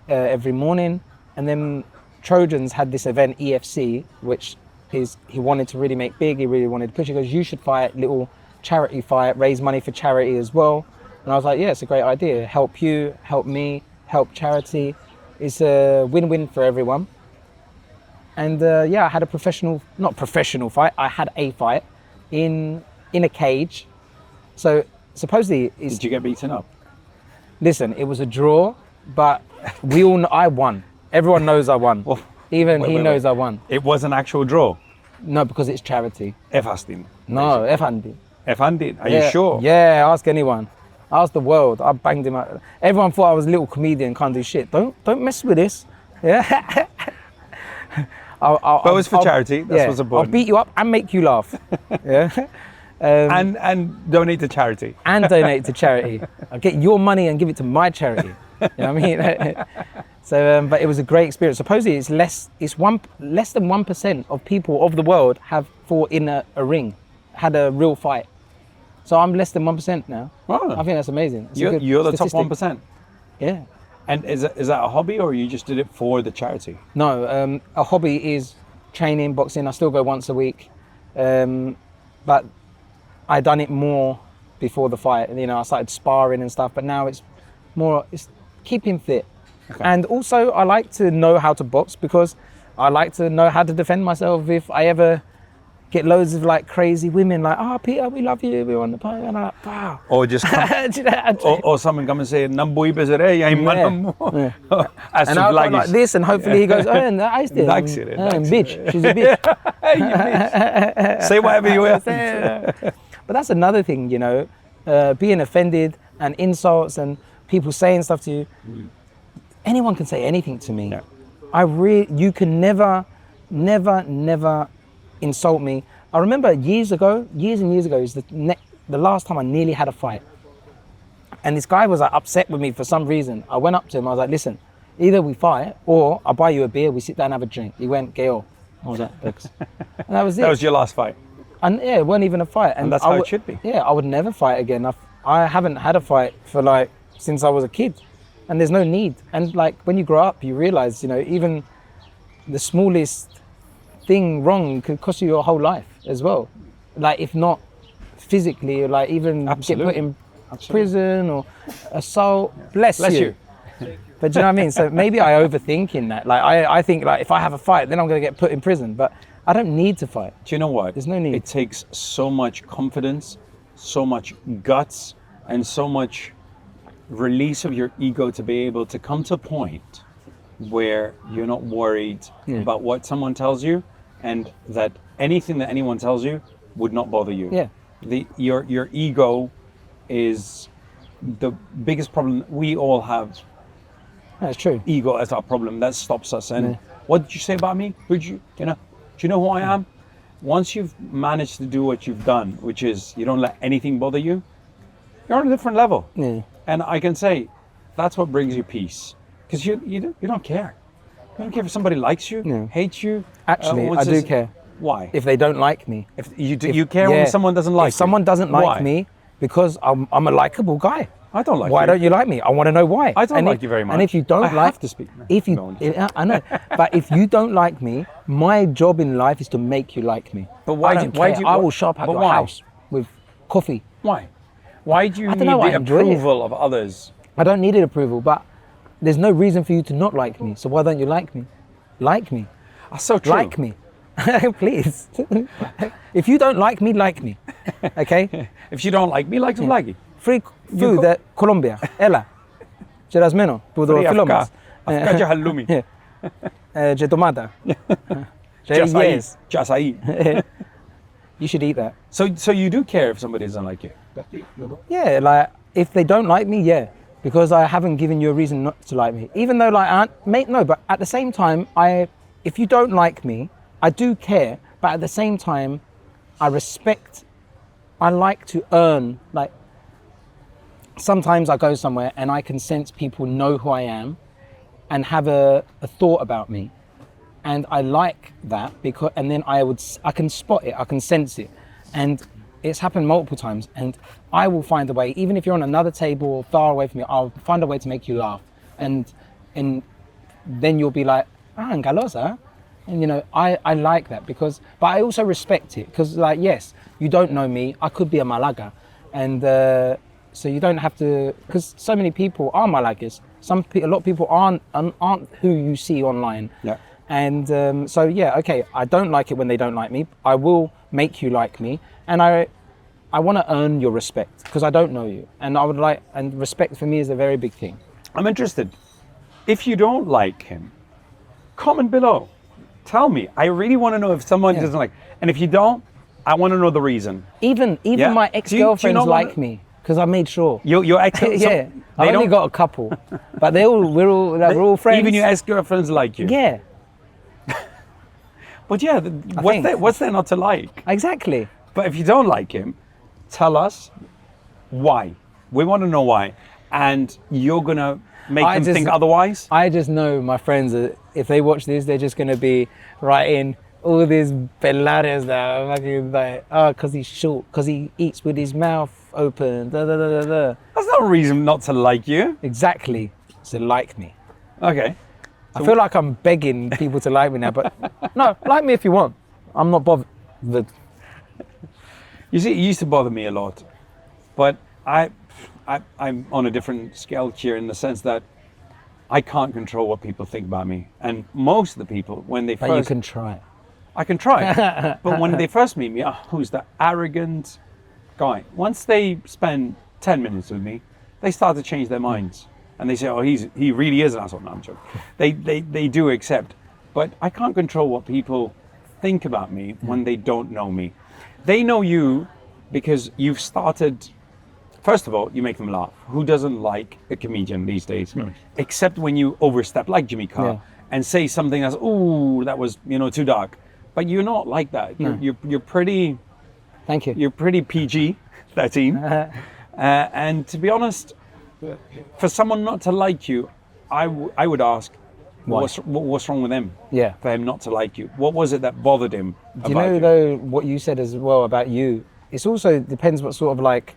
every morning. And then Trojans had this event, EFC, which he wanted to really make big. He really wanted to push it. He goes, you should fight, little charity fight, raise money for charity as well. And I was like, yeah, it's a great idea. Help you, help me, help charity. It's a win-win for everyone. And I had not professional fight, I had a fight in a cage. So supposedly... Did you get beaten up? Listen, it was a draw, but we all know I won. Everyone knows I won. Well, Even he knows I won. It was an actual draw? No, because it's charity. Efastin. No, Efandi. Efandi, are you sure? Yeah, ask anyone. Ask the world. I banged him out. Everyone thought I was a little comedian, can't do shit. Don't mess with this. Yeah. But it was for charity. That's what's important. I'll beat you up and make you laugh. Yeah. And donate to charity. And donate to charity. I'll get your money and give it to my charity. You know what I mean? So, but it was a great experience. Supposedly, it's less than 1% of people of the world have fought in a ring, had a real fight. So I'm less than 1% now. Oh. I think that's amazing. It's a good You're the top statistic. 1%. Yeah. And is that a hobby, or you just did it for the charity? No, a hobby is training, boxing. I still go once a week, but I done it more before the fight. You know, I started sparring and stuff, but now it's keeping fit. Okay. And also, I like to know how to box because I like to know how to defend myself if I ever get loads of like crazy women like, "Oh, Peter, we love you, we want the party," and I'm like, wow. Or just or someone come and say, "Namboy bezere, ay manam." And I'll go like this, and hopefully he goes, "Oh, and I still, bitch, she's a bitch." Hey, you bitch. Say whatever you want. But that's another thing, you know, being offended and insults and people saying stuff to you. Anyone can say anything to me. Yeah. You can never insult me. I remember years and years ago, is the last time I nearly had a fight. And this guy was like upset with me for some reason. I went up to him, I was like, "Listen, either we fight or I buy you a beer, we sit down and have a drink." He went, "Gail." I was like, "Thanks." And that was it. That was your last fight. And yeah, it wasn't even a fight. And that's how it should be. Yeah, I would never fight again. I haven't had a fight for like, since I was a kid. And there's no need. And like, when you grow up, you realize, you know, even the smallest thing wrong could cost you your whole life as well. Like, if not physically, like even get put in prison or assault. Bless you. But do you know what I mean? So maybe I overthink in that. Like, I think like, if I have a fight, then I'm going to get put in prison. But I don't need to fight. Do you know what? There's no need. It takes so much confidence, so much guts, and so much release of your ego to be able to come to a point where you're not worried about what someone tells you, and that anything that anyone tells you would not bother you. Yeah. Your ego is the biggest problem. We all have. That's true. Ego as our problem that stops us. And what did you say about me? Do you know who I am? Once you've managed to do what you've done, which is you don't let anything bother you, you're on a different level. Yeah. And I can say that's what brings you peace, because you don't care. You don't care if somebody likes you, hates you. Actually, I do care. Why? If they don't like me. If you care when someone doesn't like you. If someone doesn't like me, because I'm a likable guy. I don't like you. Why don't you like me? I want to know why. I don't like you very much. And if you don't I have to speak. I know. But if you don't like me, my job in life is to make you like me. But why do you? I will show up at your house with coffee. Why? Why do you need the approval of others? I don't need approval, but there's no reason for you to not like me. So why don't you like me? Like me. That's so true. Like me. Please. If you don't like me. Okay? If you don't like me, like Souvlaki. Free food at Colombia. Ela. C'era meno. Pudo filomas. Afka halloumi. C'è tomata. Yes. Açaí. You should eat that. So you do care if somebody doesn't like you? Yeah, like if they don't like me, yeah. Because I haven't given you a reason not to like me. Even though like but at the same time, if you don't like me, I do care, but at the same time, I like to earn, like, sometimes I go somewhere and I can sense people know who I am and have a thought about me. And I like that and then I can spot it, I can sense it. And it's happened multiple times, and I will find a way, even if you're on another table or far away from me, I'll find a way to make you laugh. And then you'll be like, Galosa. And you know, I like that but I also respect it because, like, yes, you don't know me, I could be a Malaga, and so you don't have to, because so many people are Malagas. A lot of people aren't who you see online. Yeah. And so yeah, okay, I don't like it when they don't like me. I will make you like me, and I want to earn your respect because I don't know you, and and respect for me is a very big thing. I'm interested. If you don't like him, comment below. Tell me. I really want to know if someone doesn't like. And if you don't, I want to know the reason. Even my ex-girlfriends like me because I made sure. Your ex? Yeah, I only got a couple, but we're all friends. Even your ex-girlfriends like you. Yeah. But yeah, what's there not to like? Exactly. But if you don't like him, tell us why. We want to know why, and you're gonna make I them just- think otherwise? I just know my friends, if they watch this, they're just going to be writing all these pelades that are fucking like, oh, because he's short, because he eats with his mouth open, da da da da da. That's not a reason not to like you. Exactly. So like me. Okay. I feel like I'm begging people to like me now, but no, like me if you want. I'm not bothered. You see, it used to bother me a lot, but I'm on a different scale here in the sense that I can't control what people think about me. And most of the people, when they But first... you can try. I can try. But when they first meet me, oh, who's that arrogant guy? Once they spend 10 minutes with me, they start to change their minds. And they say, oh, he really is an asshole. No, I'm joking. They do accept. But I can't control what people think about me when they don't know me. They know you because you've started... First of all, you make them laugh. Who doesn't like a comedian these days? Except when you overstep, like Jimmy Carr, and say something that's, ooh, that was, too dark. But you're not like that. You're pretty... Thank you. You're pretty PG-13. And to be honest, for someone not to like you, I would ask, what's wrong with him? Yeah. For him not to like you. What was it that bothered him Do you know, though, what you said as well about you, it's also depends what sort of like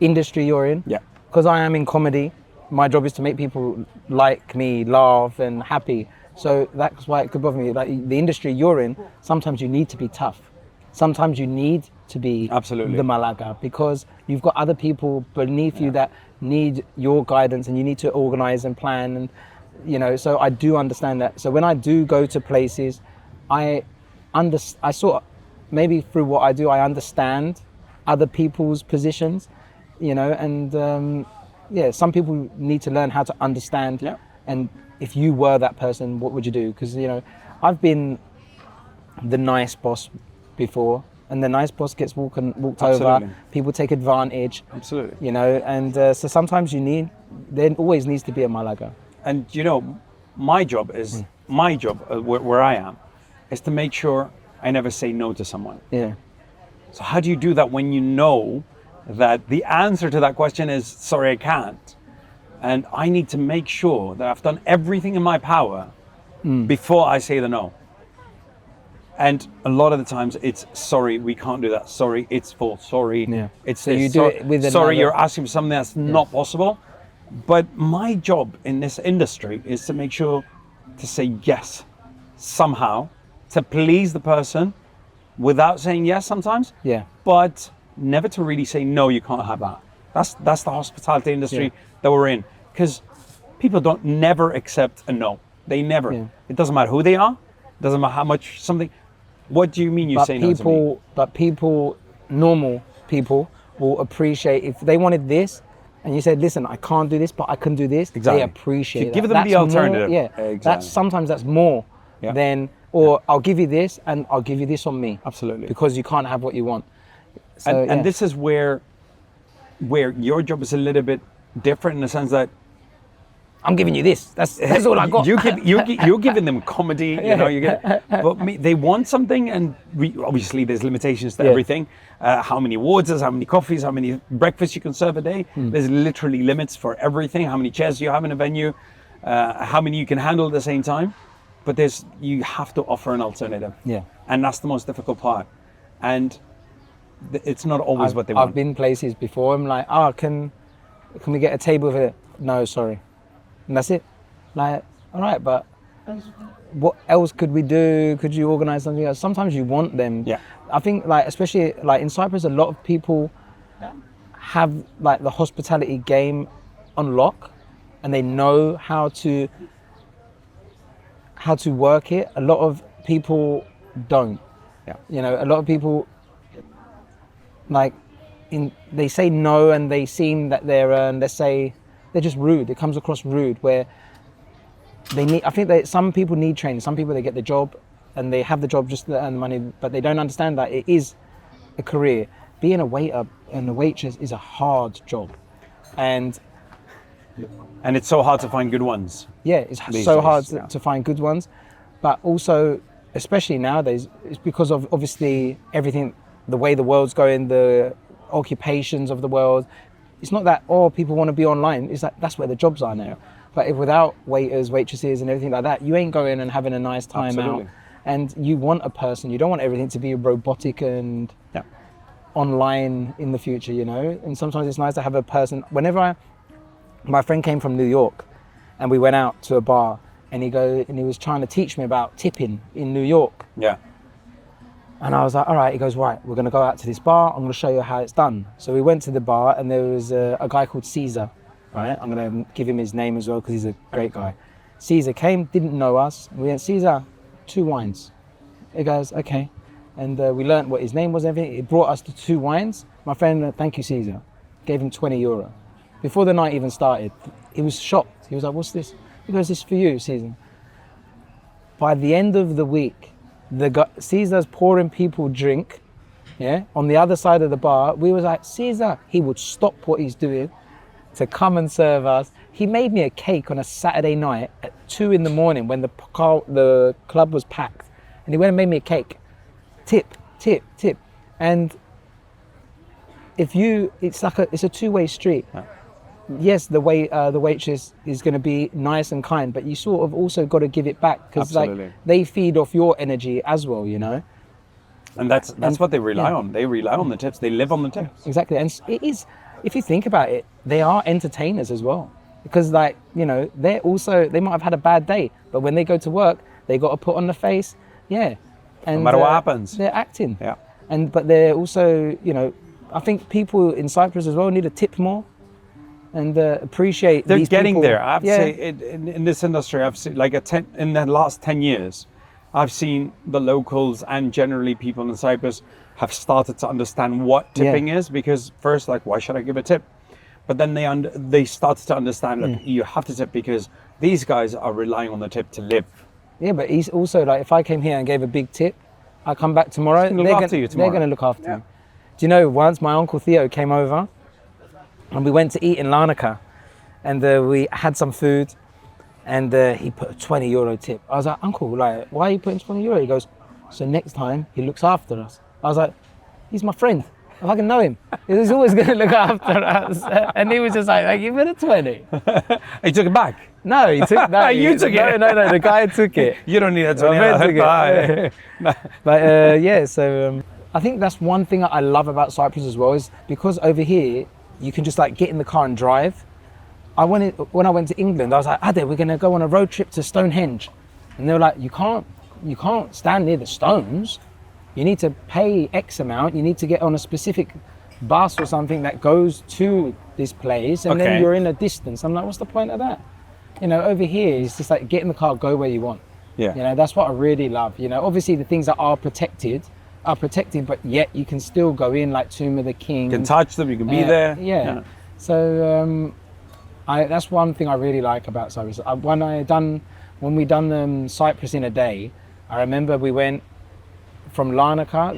industry you're in. Yeah. Because I am in comedy, my job is to make people like me, laugh and happy. So that's why it could bother me. Like the industry you're in, sometimes you need to be tough. Sometimes you need to be Absolutely. the Malaga because you've got other people beneath you that need your guidance and you need to organize and plan and so I do understand that. So when I do go to places, I sort of, maybe through what I do, I understand other people's positions, and some people need to learn how to understand. Yeah. And if you were that person, what would you do? Because, I've been the nice boss before, and the nice boss gets walked Absolutely. over. People take advantage. Absolutely. And so sometimes there always needs to be a Malaga. And my job is, where I am, is to make sure I never say no to someone. Yeah. So how do you do that when you know that the answer to that question is, sorry, I can't? And I need to make sure that I've done everything in my power before I say the no. And a lot of the times it's, sorry, we can't do that. Sorry, it's full. Sorry, it's So this. you do it with sorry, another- you're asking for something that's not possible. But my job in this industry is to make sure to say yes somehow, to please the person without saying yes sometimes. Yeah. But never to really say, no, you can't have that. That's the hospitality industry that we're in. Because people don't never accept a no. They never. Yeah. It doesn't matter who they are. It doesn't matter how much something. What do you mean you say no to me? But people, normal people, will appreciate if they wanted this, and you said, "Listen, I can't do this, but I can do this." Exactly. They appreciate. You give that. them the That's more- alternative. That's Exactly. sometimes that's more than, I'll give you this, and I'll give you this on me. Absolutely. Because you can't have what you want. So, And this is where your job is a little bit different in the sense that I'm giving you this. That's all I got. You're giving them comedy, but they want something, and obviously there's limitations to everything. How many waters, how many coffees, how many breakfasts you can serve a day. There's literally limits for everything. How many chairs you have in a venue, how many you can handle at the same time. But you have to offer an alternative. Yeah. And that's the most difficult part. And it's not always what they want. I've been places before. I'm like, can we get a table here? No, sorry. And that's it. Like, all right, but what else could we do? Could you organize something else? Sometimes you want them. Yeah. I think especially in Cyprus, a lot of people have the hospitality game on lock, and they know how to work it. A lot of people don't. Yeah. A lot of people they say no, and they seem that they're just rude. It comes across rude where I think that some people need training. Some people, they get the job and they have the job just to earn the money, but they don't understand that it is a career. Being a waiter and a waitress is a hard job. And it's so hard to find good ones. yeah, it's These so days, hard yeah. to find good ones. But also, especially nowadays, it's because of obviously everything, the way the world's going, the occupations of the world. It's not that, people want to be online. It's that's where the jobs are now. But if without waiters, waitresses, and everything like that, you ain't going and having a nice time Absolutely. out. And you want a person. You don't want everything to be robotic and online in the future, you know. And sometimes it's nice to have a person. My friend came from New York, and we went out to a bar, and he was trying to teach me about tipping in New York. Yeah. And I was like, all right. He goes, right, we're going to go out to this bar. I'm going to show you how it's done. So we went to the bar, and there was a guy called Caesar, right? I'm going to give him his name as well because he's a great guy. Caesar came, didn't know us. We went, Caesar, 2 wines. He goes, okay. And we learned what his name was and everything. He brought us the 2 wines. My friend, thank you, Caesar, gave him €20. Before the night even started, he was shocked. He was like, what's this? He goes, this is for you, Caesar. By the end of the week, Caesar's pouring people drink, on the other side of the bar. We was like, Caesar, he would stop what he's doing to come and serve us. He made me a cake on a Saturday night at 2 in the morning when the club was packed. And he went and made me a cake. Tip. And it's a two-way street. Yeah. Yes, the waitress is going to be nice and kind, but you sort of also got to give it back because they feed off your energy as well, you know. And that's what they rely on. They rely on the tips. They live on the tips. Exactly, and it is. If you think about it, they are entertainers as well, because they might have had a bad day, but when they go to work, they got to put on the face, and no matter what happens, they're acting. Yeah, but they're also, I think people in Cyprus as well need to tip more. And appreciate. They're these getting people. there. I have to say, in this industry, I've seen in the last 10 years, I've seen the locals and generally people in Cyprus have started to understand what tipping is. Because first, why should I give a tip? But then they started to understand, look, you have to tip because these guys are relying on the tip to live. Yeah, but he's also if I came here and gave a big tip, I come back tomorrow. They're going to look after me. Do you know? Once my uncle Theo came over. And we went to eat in Larnaca, and we had some food, and he put a €20 tip. I was like, Uncle, why are you putting €20? He goes, so next time he looks after us. I was like, he's my friend. If I can know him, he's always going to look after us. And he was just like you put a 20. He took it back. No, he took that. You took it. No, the guy took it. You don't need a 20. But so I think that's one thing I love about Cyprus as well, is because over here, you can just get in the car and drive. When I went to England, I was like, Ade, we're gonna go on a road trip to Stonehenge. And they were like, you can't stand near the stones. You need to pay X amount. You need to get on a specific bus or something that goes to this place. And then you're in a distance. I'm like, what's the point of that? Over here, it's just get in the car, go where you want. Yeah. That's what I really love. Obviously the things that are protected, but yet you can still go in, like Tomb of the King. You can touch them, you can be there. Yeah. So that's one thing I really like about Cyprus. When we done Cyprus in a day, I remember we went from Larnaca,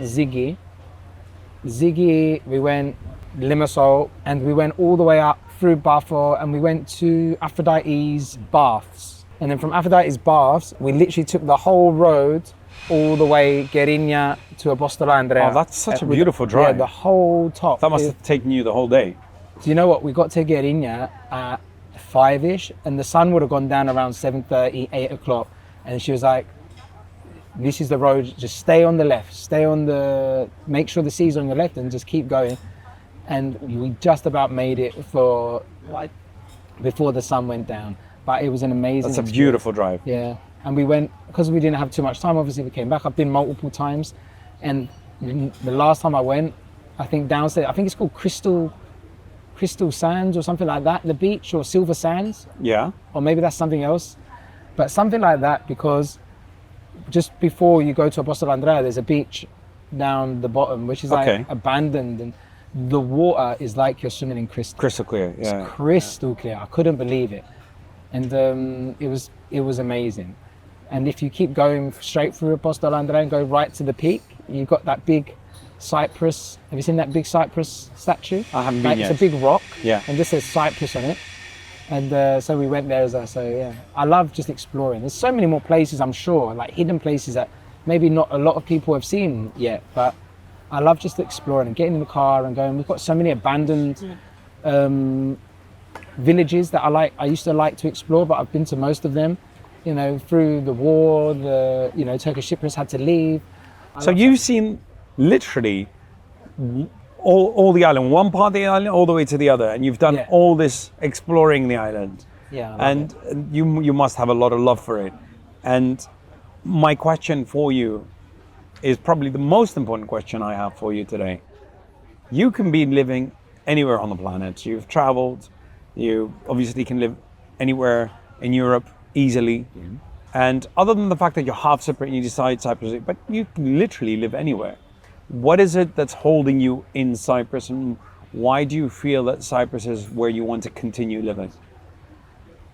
Zigi, we went Limassol, and we went all the way up through Bafo, and we went to Aphrodite's Baths. And then from Aphrodite's Baths, we literally took the whole road all the way Gerinia to Apostolo Andrea. Oh, that's such a beautiful drive. Yeah, the whole top. That must have taken you the whole day. Do you know what? We got to Gerinia at 5-ish, and the sun would have gone down around 7:30, 8 o'clock. And she was like, this is the road, just stay on the left, make sure the sea's on your left and just keep going. And we just about made it before the sun went down. But it was an amazing experience. Beautiful drive. Yeah. And we went, because we didn't have too much time, obviously we came back. I've been multiple times. And the last time I went, I think downstairs, I think it's called Crystal Sands or something like that, the beach, or Silver Sands. Yeah. Or maybe that's something else. But something like that, because just before you go to Apostolo Andrea, there's a beach down the bottom, which is abandoned. And the water is like you're swimming in crystal. Crystal clear, yeah. It's crystal clear. I couldn't believe it. And it was amazing. And if you keep going straight through Apostolo Andrea and go right to the peak, you've got that big Cyprus. Have you seen that big Cyprus statue? I haven't been yet. It's a big rock. Yeah. And this says Cyprus on it. And so we went there as well. So yeah, I love just exploring. There's so many more places, I'm sure, like hidden places that maybe not a lot of people have seen yet. But I love just exploring and getting in the car and going. We've got so many abandoned villages that I used to like to explore, but I've been to most of them. You know, through the war, Turkish Cypriots had to leave. So you've seen literally all the island, one part of the island all the way to the other, and you've done Yeah. all this exploring the island. Yeah, I love And you must have a lot of love for it. And my question for you is probably the most important question I have for you today. You can be living anywhere on the planet. You've traveled. You obviously can live anywhere in Europe easily. And other than the fact that you're half Cypriot and you decide Cyprus, but you can literally live anywhere. What is it that's holding you in Cyprus, and why do you feel that Cyprus is where you want to continue living?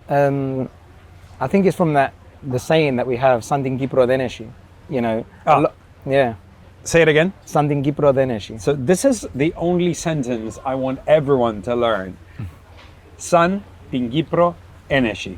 I think it's from the saying that we have, "Sandin Kypro deneshi." You know, yeah, Say it again. "Sandin Kypro deneshi." So this is the only sentence I want everyone to learn. San tin Kypro eneshi,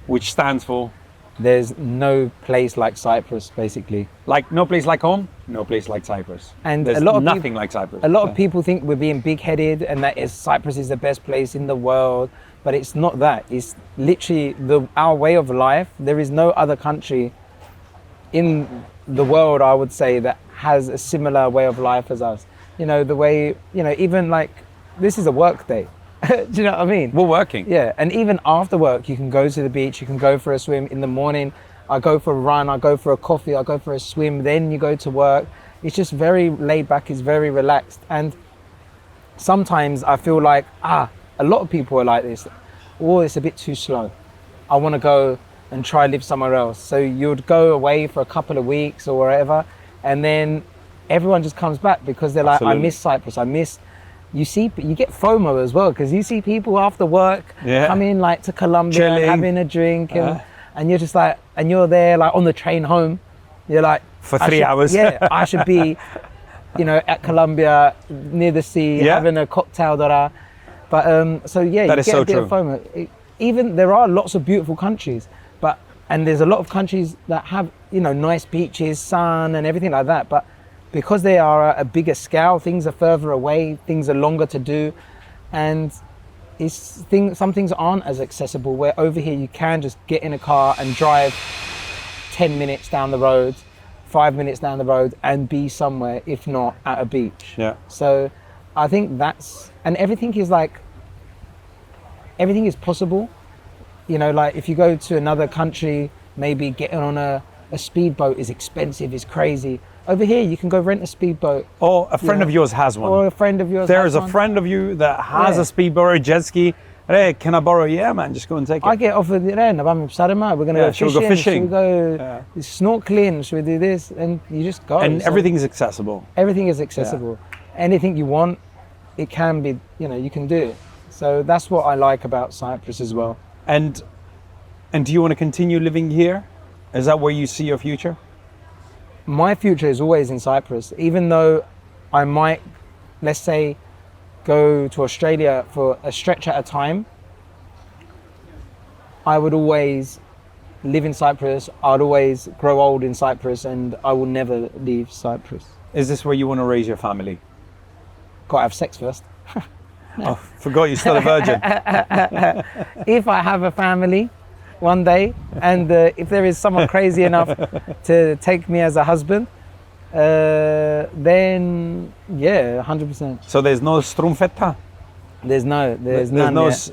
which stands for There's no place like Cyprus, basically. like no place like home, no place like Cyprus. And there's a lot of nothing like Cyprus. A lot of people think we're being big-headed and that Cyprus is the best place in the world, but it's not that. It's literally our way of life. There is no other country in the world, I would say, that has a similar way of life as us. You know, the way, even like, this is a work day. Do you know what I mean? We're working. Yeah, and even after work, you can go to the beach, you can go for a swim. In the morning, I go for a run, I go for a coffee, I go for a swim, then you go to work. It's just very laid back, it's very relaxed. And sometimes I feel like, a lot of people are like this. Oh, it's a bit too slow. I want to go and try live somewhere else. So you'd go away for a couple of weeks or wherever, and then everyone just comes back because they're like, Absolutely. I miss Cyprus, you get FOMO as well, because you see people after work come in like to Colombia and having a drink, and you're just like, and you're there like on the train home, you're like, For 3 hours. I should be, at Colombia near the sea having a cocktail that but so yeah, That you is get so a bit true. of FOMO. Even there are lots of beautiful countries, and there's a lot of countries that have nice beaches, sun and everything like that, but because they are at a bigger scale, things are further away, things are longer to do, and some things aren't as accessible, where over here you can just get in a car and drive 10 minutes down the road, 5 minutes down the road and be somewhere, if not at a beach. Yeah. So I think and everything is possible. Like if you go to another country, maybe getting on a speedboat is expensive, is crazy. Over here, you can go rent a speedboat. Or a friend of yours has one. Or a friend of yours There has is a one. friend of you that has Yeah. a speedboat or a jet ski. Hey, can I borrow? Yeah, man, just go and take it. I get offered, we're going to should we go go fishing, fishing? should we go snorkeling, should we do this? And you just go. and So everything is accessible. everything is accessible. Anything you want, it can be, you can do it. So that's what I like about Cyprus as well. And do you want to continue living here? Is that where you see your future? My future is always in Cyprus, even though I might, let's say, go to Australia for a stretch at a time. I would always live in Cyprus. I'd always grow old in Cyprus, and I will never leave Cyprus. Is this where you want to raise your family? Got to have sex first. Oh, forgot you're still a virgin. If I have a family one day, and if there is someone crazy enough to take me as a husband, then yeah, 100%. So there's no strumfetta? There's none no yet.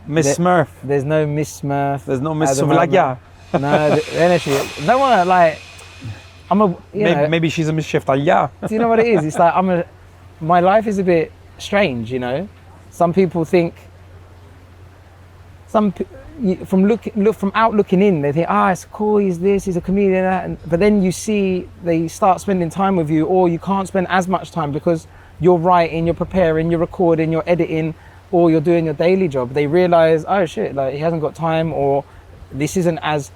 Miss Smurf? There's no Miss Smurf. There's no Miss at the moment. Souvlaki? No one like. Maybe she's a Miss Shiftalya. Do you know what it is? It's like my life is a bit strange, Some people think. From out looking in, they think, it's cool, he's this, he's a comedian, but then you see they start spending time with you, or you can't spend as much time because you're writing, you're preparing, you're recording, you're editing, or you're doing your daily job. They realize, oh shit, like he hasn't got time, or this isn't as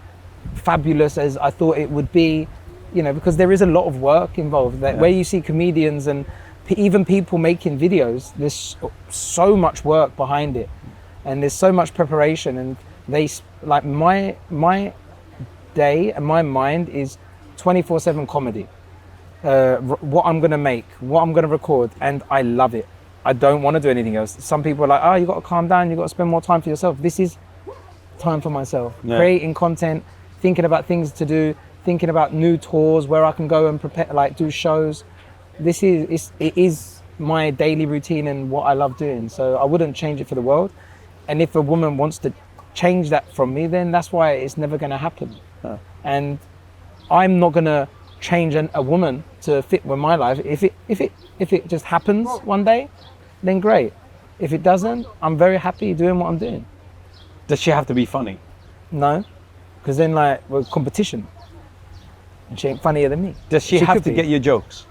fabulous as I thought it would be, because there is a lot of work involved. Where you see comedians and even people making videos, there's so much work behind it, and there's so much preparation, and my day and my mind is 24/7 comedy. What I'm gonna make, what I'm gonna record, and I love it. I don't want to do anything else. Some people are like, oh, you got to calm down. You got to spend more time for yourself. This is time for myself. Yeah. Creating content, thinking about things to do, thinking about new tours where I can go and prepare, like do shows. It is my daily routine and what I love doing. So I wouldn't change it for the world. And if a woman wants to change that from me, then that's why it's never going to happen. And I'm not going to change a woman to fit with my life. If it just happens one day, then great. If it doesn't, I'm very happy doing what I'm doing. Does she have to be funny? No, because then like we're competition. And she ain't funnier than me. Does she have could to be. get your jokes?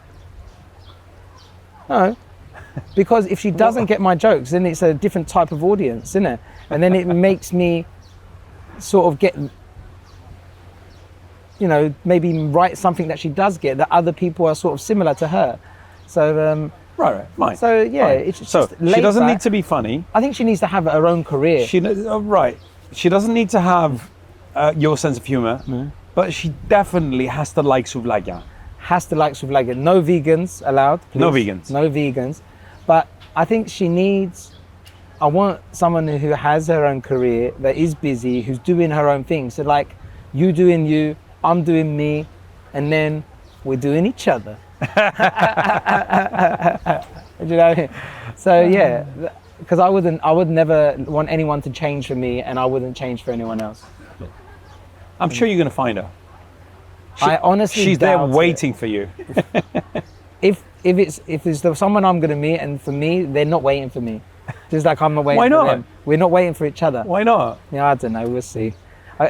No, because if she doesn't get my jokes, then it's a different type of audience, isn't it? And then it makes me sort of get, you know, maybe write something that she does get that other people are sort of similar to her. So Right, fine. So yeah, Fine. it's so just she doesn't laid need to be funny. I think she needs to have her own career. Right. She doesn't need to have your sense of humor, but she definitely has to like souvlaki. Has to like souvlaki. No vegans allowed. Please. No vegans. No vegans. But I think she needs. I want someone who has her own career, that is busy, who's doing her own thing. So like, you doing you, I'm doing me, and then we're doing each other. Do you know what I mean? So yeah, because I would never want anyone to change for me, and I wouldn't change for anyone else. I'm sure you're going to find her. I honestly She's there doubt waiting for you. If it's someone I'm gonna meet, and for me, they're not waiting for me. Just like I'm not waiting Why for not? them. We're not waiting for each other. Why not? Yeah, I don't know. We'll see.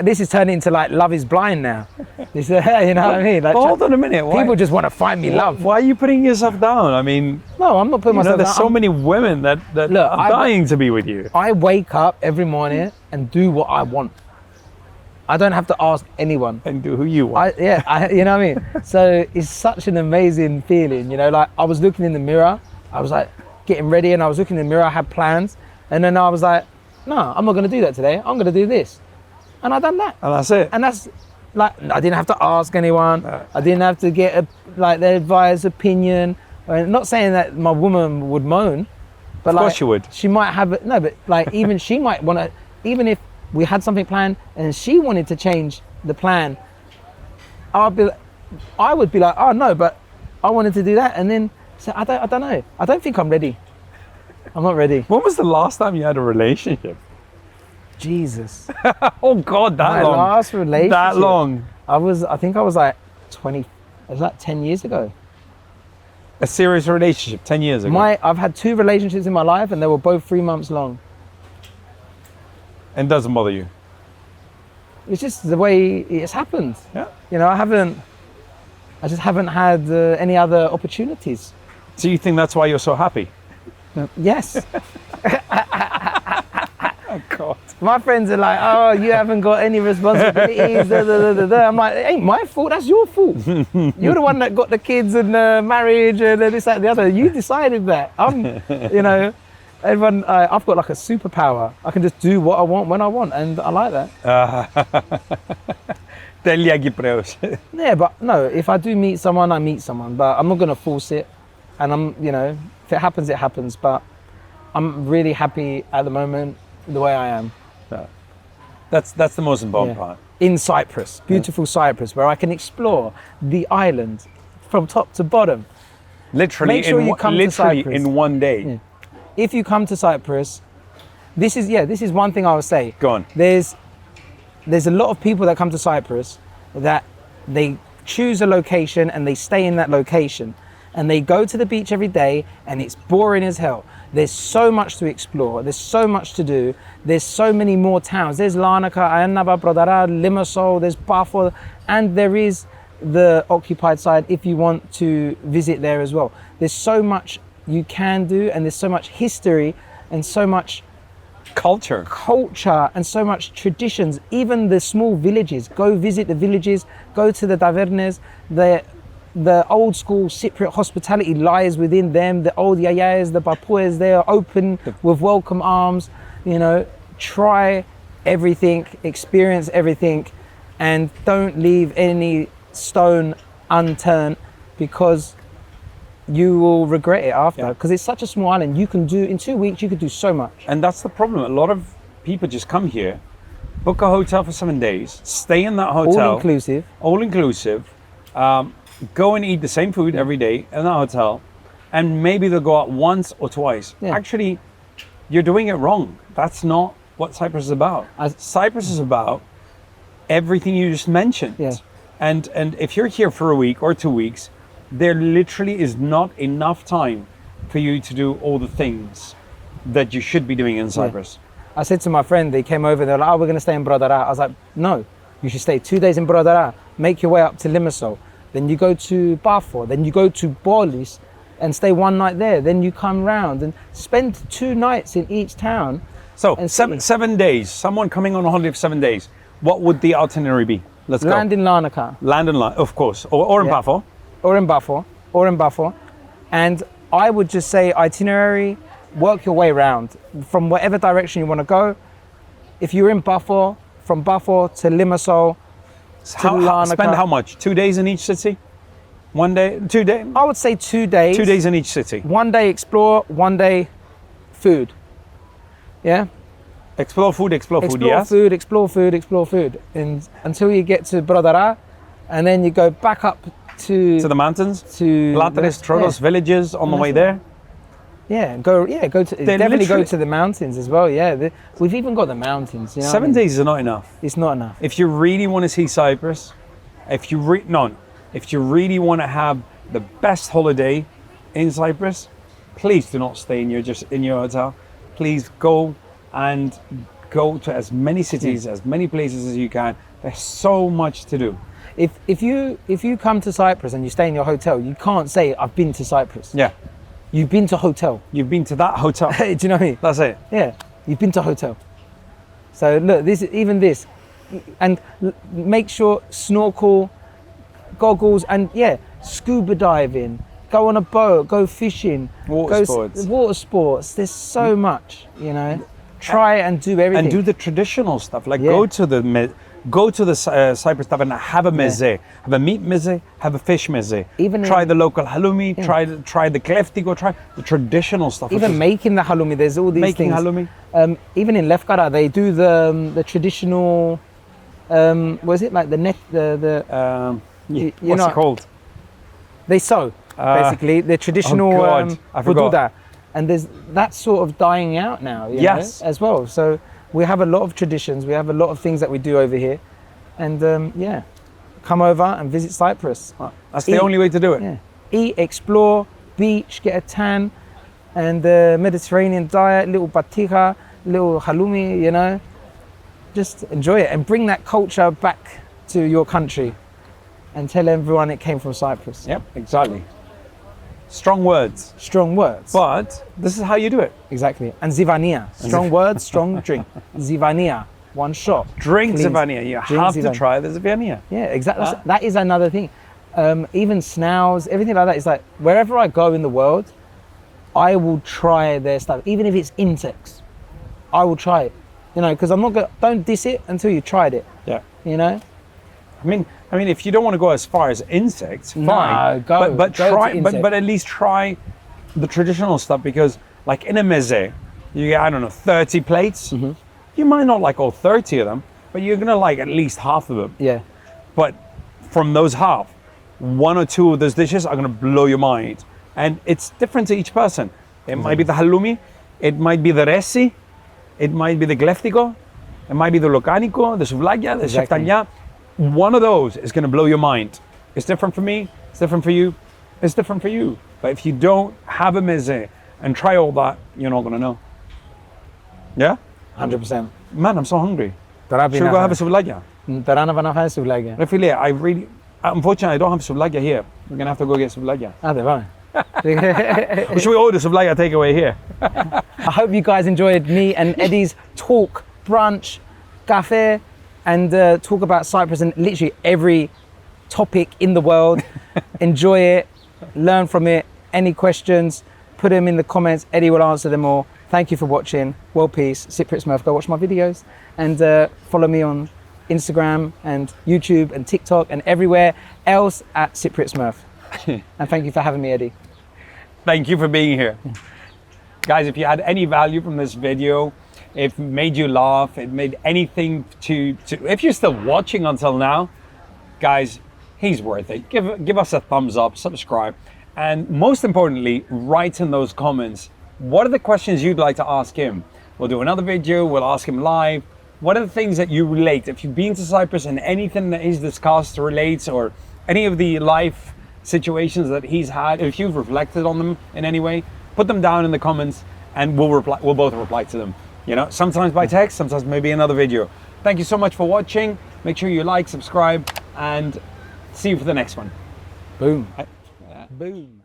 This is turning into like Love is Blind now. This, you know what I mean? Like, Hold on a minute. Why, people just want to find me love. Why are you putting yourself down? I mean, No, I'm not putting you know, myself there's down. so many women that Look, are dying to be with you. I wake up every morning and do what I want. I don't have to ask anyone. And do who you want. You know what I mean? So it's such an amazing feeling, you know, like I was looking in the mirror, I was like getting ready, and I was looking in the mirror, I had plans, and then I was like, no, I'm not gonna do that today, I'm gonna do this. And I done that. And that's it. And that's like, I didn't have to ask anyone, I didn't have to get their advice, opinion. I'm not saying that my woman would moan, but Of course she would. She might have it, no, but like even she might wanna, even if we had something planned and she wanted to change the plan, I would be like, oh no, but I wanted to do that. And then say, I don't know. I don't think I'm ready. I'm not ready. When was the last time you had a relationship? Jesus. Oh God, that My long. last relationship. That long. I think I was like 20, it was like 10 years ago. A serious relationship 10 years ago. I've had 2 relationships in my life, and they were both 3 months long. And doesn't bother you. It's just the way it's happened. Yeah. You know, I just haven't had any other opportunities. So you think that's why you're so happy? Yes. Oh God. My friends are like, oh, you haven't got any responsibilities. Da, da, da, da, da. I'm like, it ain't my fault, that's your fault. You're the one that got the kids and marriage and this, that, and the other. You decided that. You know, everyone, I've got like a superpower. I can just do what I want when I want, and I like that. Τέλεια Kyprios. Yeah, but no, if I do meet someone, I meet someone, but I'm not gonna force it. And you know, if it happens, it happens. But I'm really happy at the moment the way I am. That's the most important part. In Cyprus, beautiful Cyprus, where I can explore the island from top to bottom. Literally, Make sure you come to Cyprus. in one day. Yeah. If you come to Cyprus, this is one thing I would say. Go on. There's a lot of people that come to Cyprus that they choose a location and they stay in that location, and they go to the beach every day, and it's boring as hell. There's so much to explore. There's so much to do. There's so many more towns. There's Larnaca, Annaba, Brodara, Limassol, there's Bafo, and there is the occupied side if you want to visit there as well. There's so much you can do, and there's so much history and so much Culture. and so much traditions. Even the small villages, go visit the villages, go to the tavernes. The old school Cypriot hospitality lies within them. The old yayas, the bapuas, they are open with welcome arms. You know, try everything, experience everything, and don't leave any stone unturned, because you will regret it after, Yeah. because it's such a small island. You can do, in 2 weeks, you could do so much. And that's the problem. A lot of people just come here, book a hotel for 7 days, stay in that hotel. All inclusive. All inclusive. Go and eat the same food every day in the hotel, and maybe they'll go out once or twice. Yeah. Actually, you're doing it wrong. That's not what Cyprus is about. Cyprus is about everything you just mentioned. Yeah. And if you're here for a week or 2 weeks, there literally is not enough time for you to do all the things that you should be doing in Cyprus. I said to my friend, they came over, they're like, oh, we're going to stay in Brodara. I was like, no, you should stay 2 days in Brodara, make your way up to Limassol, then you go to Bafo, then you go to Bolis and stay 1 night there, then you come round and spend 2 nights in each town. So And 7 days, someone coming on a holiday for 7 days, what would the itinerary be? Let's Land go. in Larnaca, Land and land, of course, or in Yeah. Bafo. or in Bafo. And I would just say itinerary, work your way around from whatever direction you want to go. If you're in Bafo, from Bafo to Limassol, Spend Larnaca. how much? 2 days in each city? 1 day? 2 days? I would say 2 days. 2 days in each city. 1 day explore, 1 day food. Yeah? Explore food, Explore yes? food, explore food, explore food. And until you get to Brodara, and then you go back up to To the mountains? to Platres, Trodos, villages on the way there? go to definitely go literally- to the mountains as well. Yeah, we've even got the mountains. You know what I 7 mean? days is not enough. It's not enough. If you really want to see Cyprus, if you really want to have the best holiday in Cyprus, please do not stay in your hotel. Please go to as many cities, as many places as you can. There's so much to do. If you come to Cyprus and you stay in your hotel, you can't say I've been to Cyprus. Yeah, You've been to hotel. you've been to that hotel. Do you know what I mean? That's it. Yeah, you've been to hotel. So look, this, and make sure snorkel, goggles, and scuba diving. Go on a boat, go fishing, Water sports. Water sports. There's so much, you know. Try and do everything. And do the traditional stuff. Like Yeah. go to the Cyprus stuff and have a meze, have a meat meze, have a fish meze. Even try in- the local halloumi, try the kleftiko, try the traditional stuff. even making the halloumi, there's all these making things. halloumi. Even in Lefkara, they do the traditional. What is it like the net the you What's know- it called? they sew basically the traditional God, I forgot. bududa. And there's that sort of dying out now, you Yes. know, as well. So we have a lot of traditions, we have a lot of things that we do over here, and come over and visit Cyprus. That's the Eat. only way to do it. Yeah, eat, explore, beach, get a tan, and the Mediterranean diet, little batija, little halloumi, you know, just enjoy it and bring that culture back to your country, and tell everyone it came from Cyprus. Yep, exactly. Strong words, Strong words. but this is how you do it. Exactly. And zivania. Strong words, strong drink. Zivania. 1 shot. Drink Clean. zivania. You Drink have to zivania. try the zivania. Yeah, exactly. That is another thing. Even snails, everything like that is like, wherever I go in the world, I will try their stuff. Even if it's insects, I will try it. You know, because I'm not going to, don't diss it until you tried it. Yeah. You know? I mean, if you don't want to go as far as insects, No, fine. go but to try, insect. but at least try the traditional stuff, because, like in a meze, you get 30 plates. Mm-hmm. You might not like all 30 of them, but you're gonna like at least half of them. Yeah. But from those half, 1 or 2 of those dishes are gonna blow your mind, and it's different to each person. It might be the halloumi, it might be the resi, it might be the gleftiko, it might be the lokaniko, the souvlakia, the Exactly. sheftania. One of those is going to blow your mind. It's different for me, it's different for you, it's different for you. But if you don't have a meze and try all that, you're not going to know. Yeah? 100%. Man, I'm so hungry. Should we go have a souvlakia? Unfortunately, I don't have souvlakia here. We're going to have to go get souvlakia. Or should we order souvlakia takeaway here? I hope you guys enjoyed me and Eddie's talk, brunch, cafe, and talk about Cyprus and literally every topic in the world. Enjoy it, learn from it. Any questions, put them in the comments. Eddie will answer them all. Thank you for watching. World peace, Cypriot Smurf. Go watch my videos and follow me on Instagram and YouTube and TikTok and everywhere else at Cypriot Smurf. And thank you for having me, Eddie. Thank you for being here. Guys, if you had any value from this video, if it made you laugh, it made anything to if you're still watching until now, guys, he's worth it. Give us a thumbs up, subscribe, and most importantly, write in those comments, what are the questions you'd like to ask him? We'll do another video, we'll ask him live. What are the things that you relate? If you've been to Cyprus and anything that he's discussed relates, or any of the life situations that he's had, if you've reflected on them in any way, put them down in the comments and we'll both reply to them. You know, sometimes by text, sometimes maybe another video. Thank you so much for watching. Make sure you like, subscribe, and see you for the next one. Boom. Boom.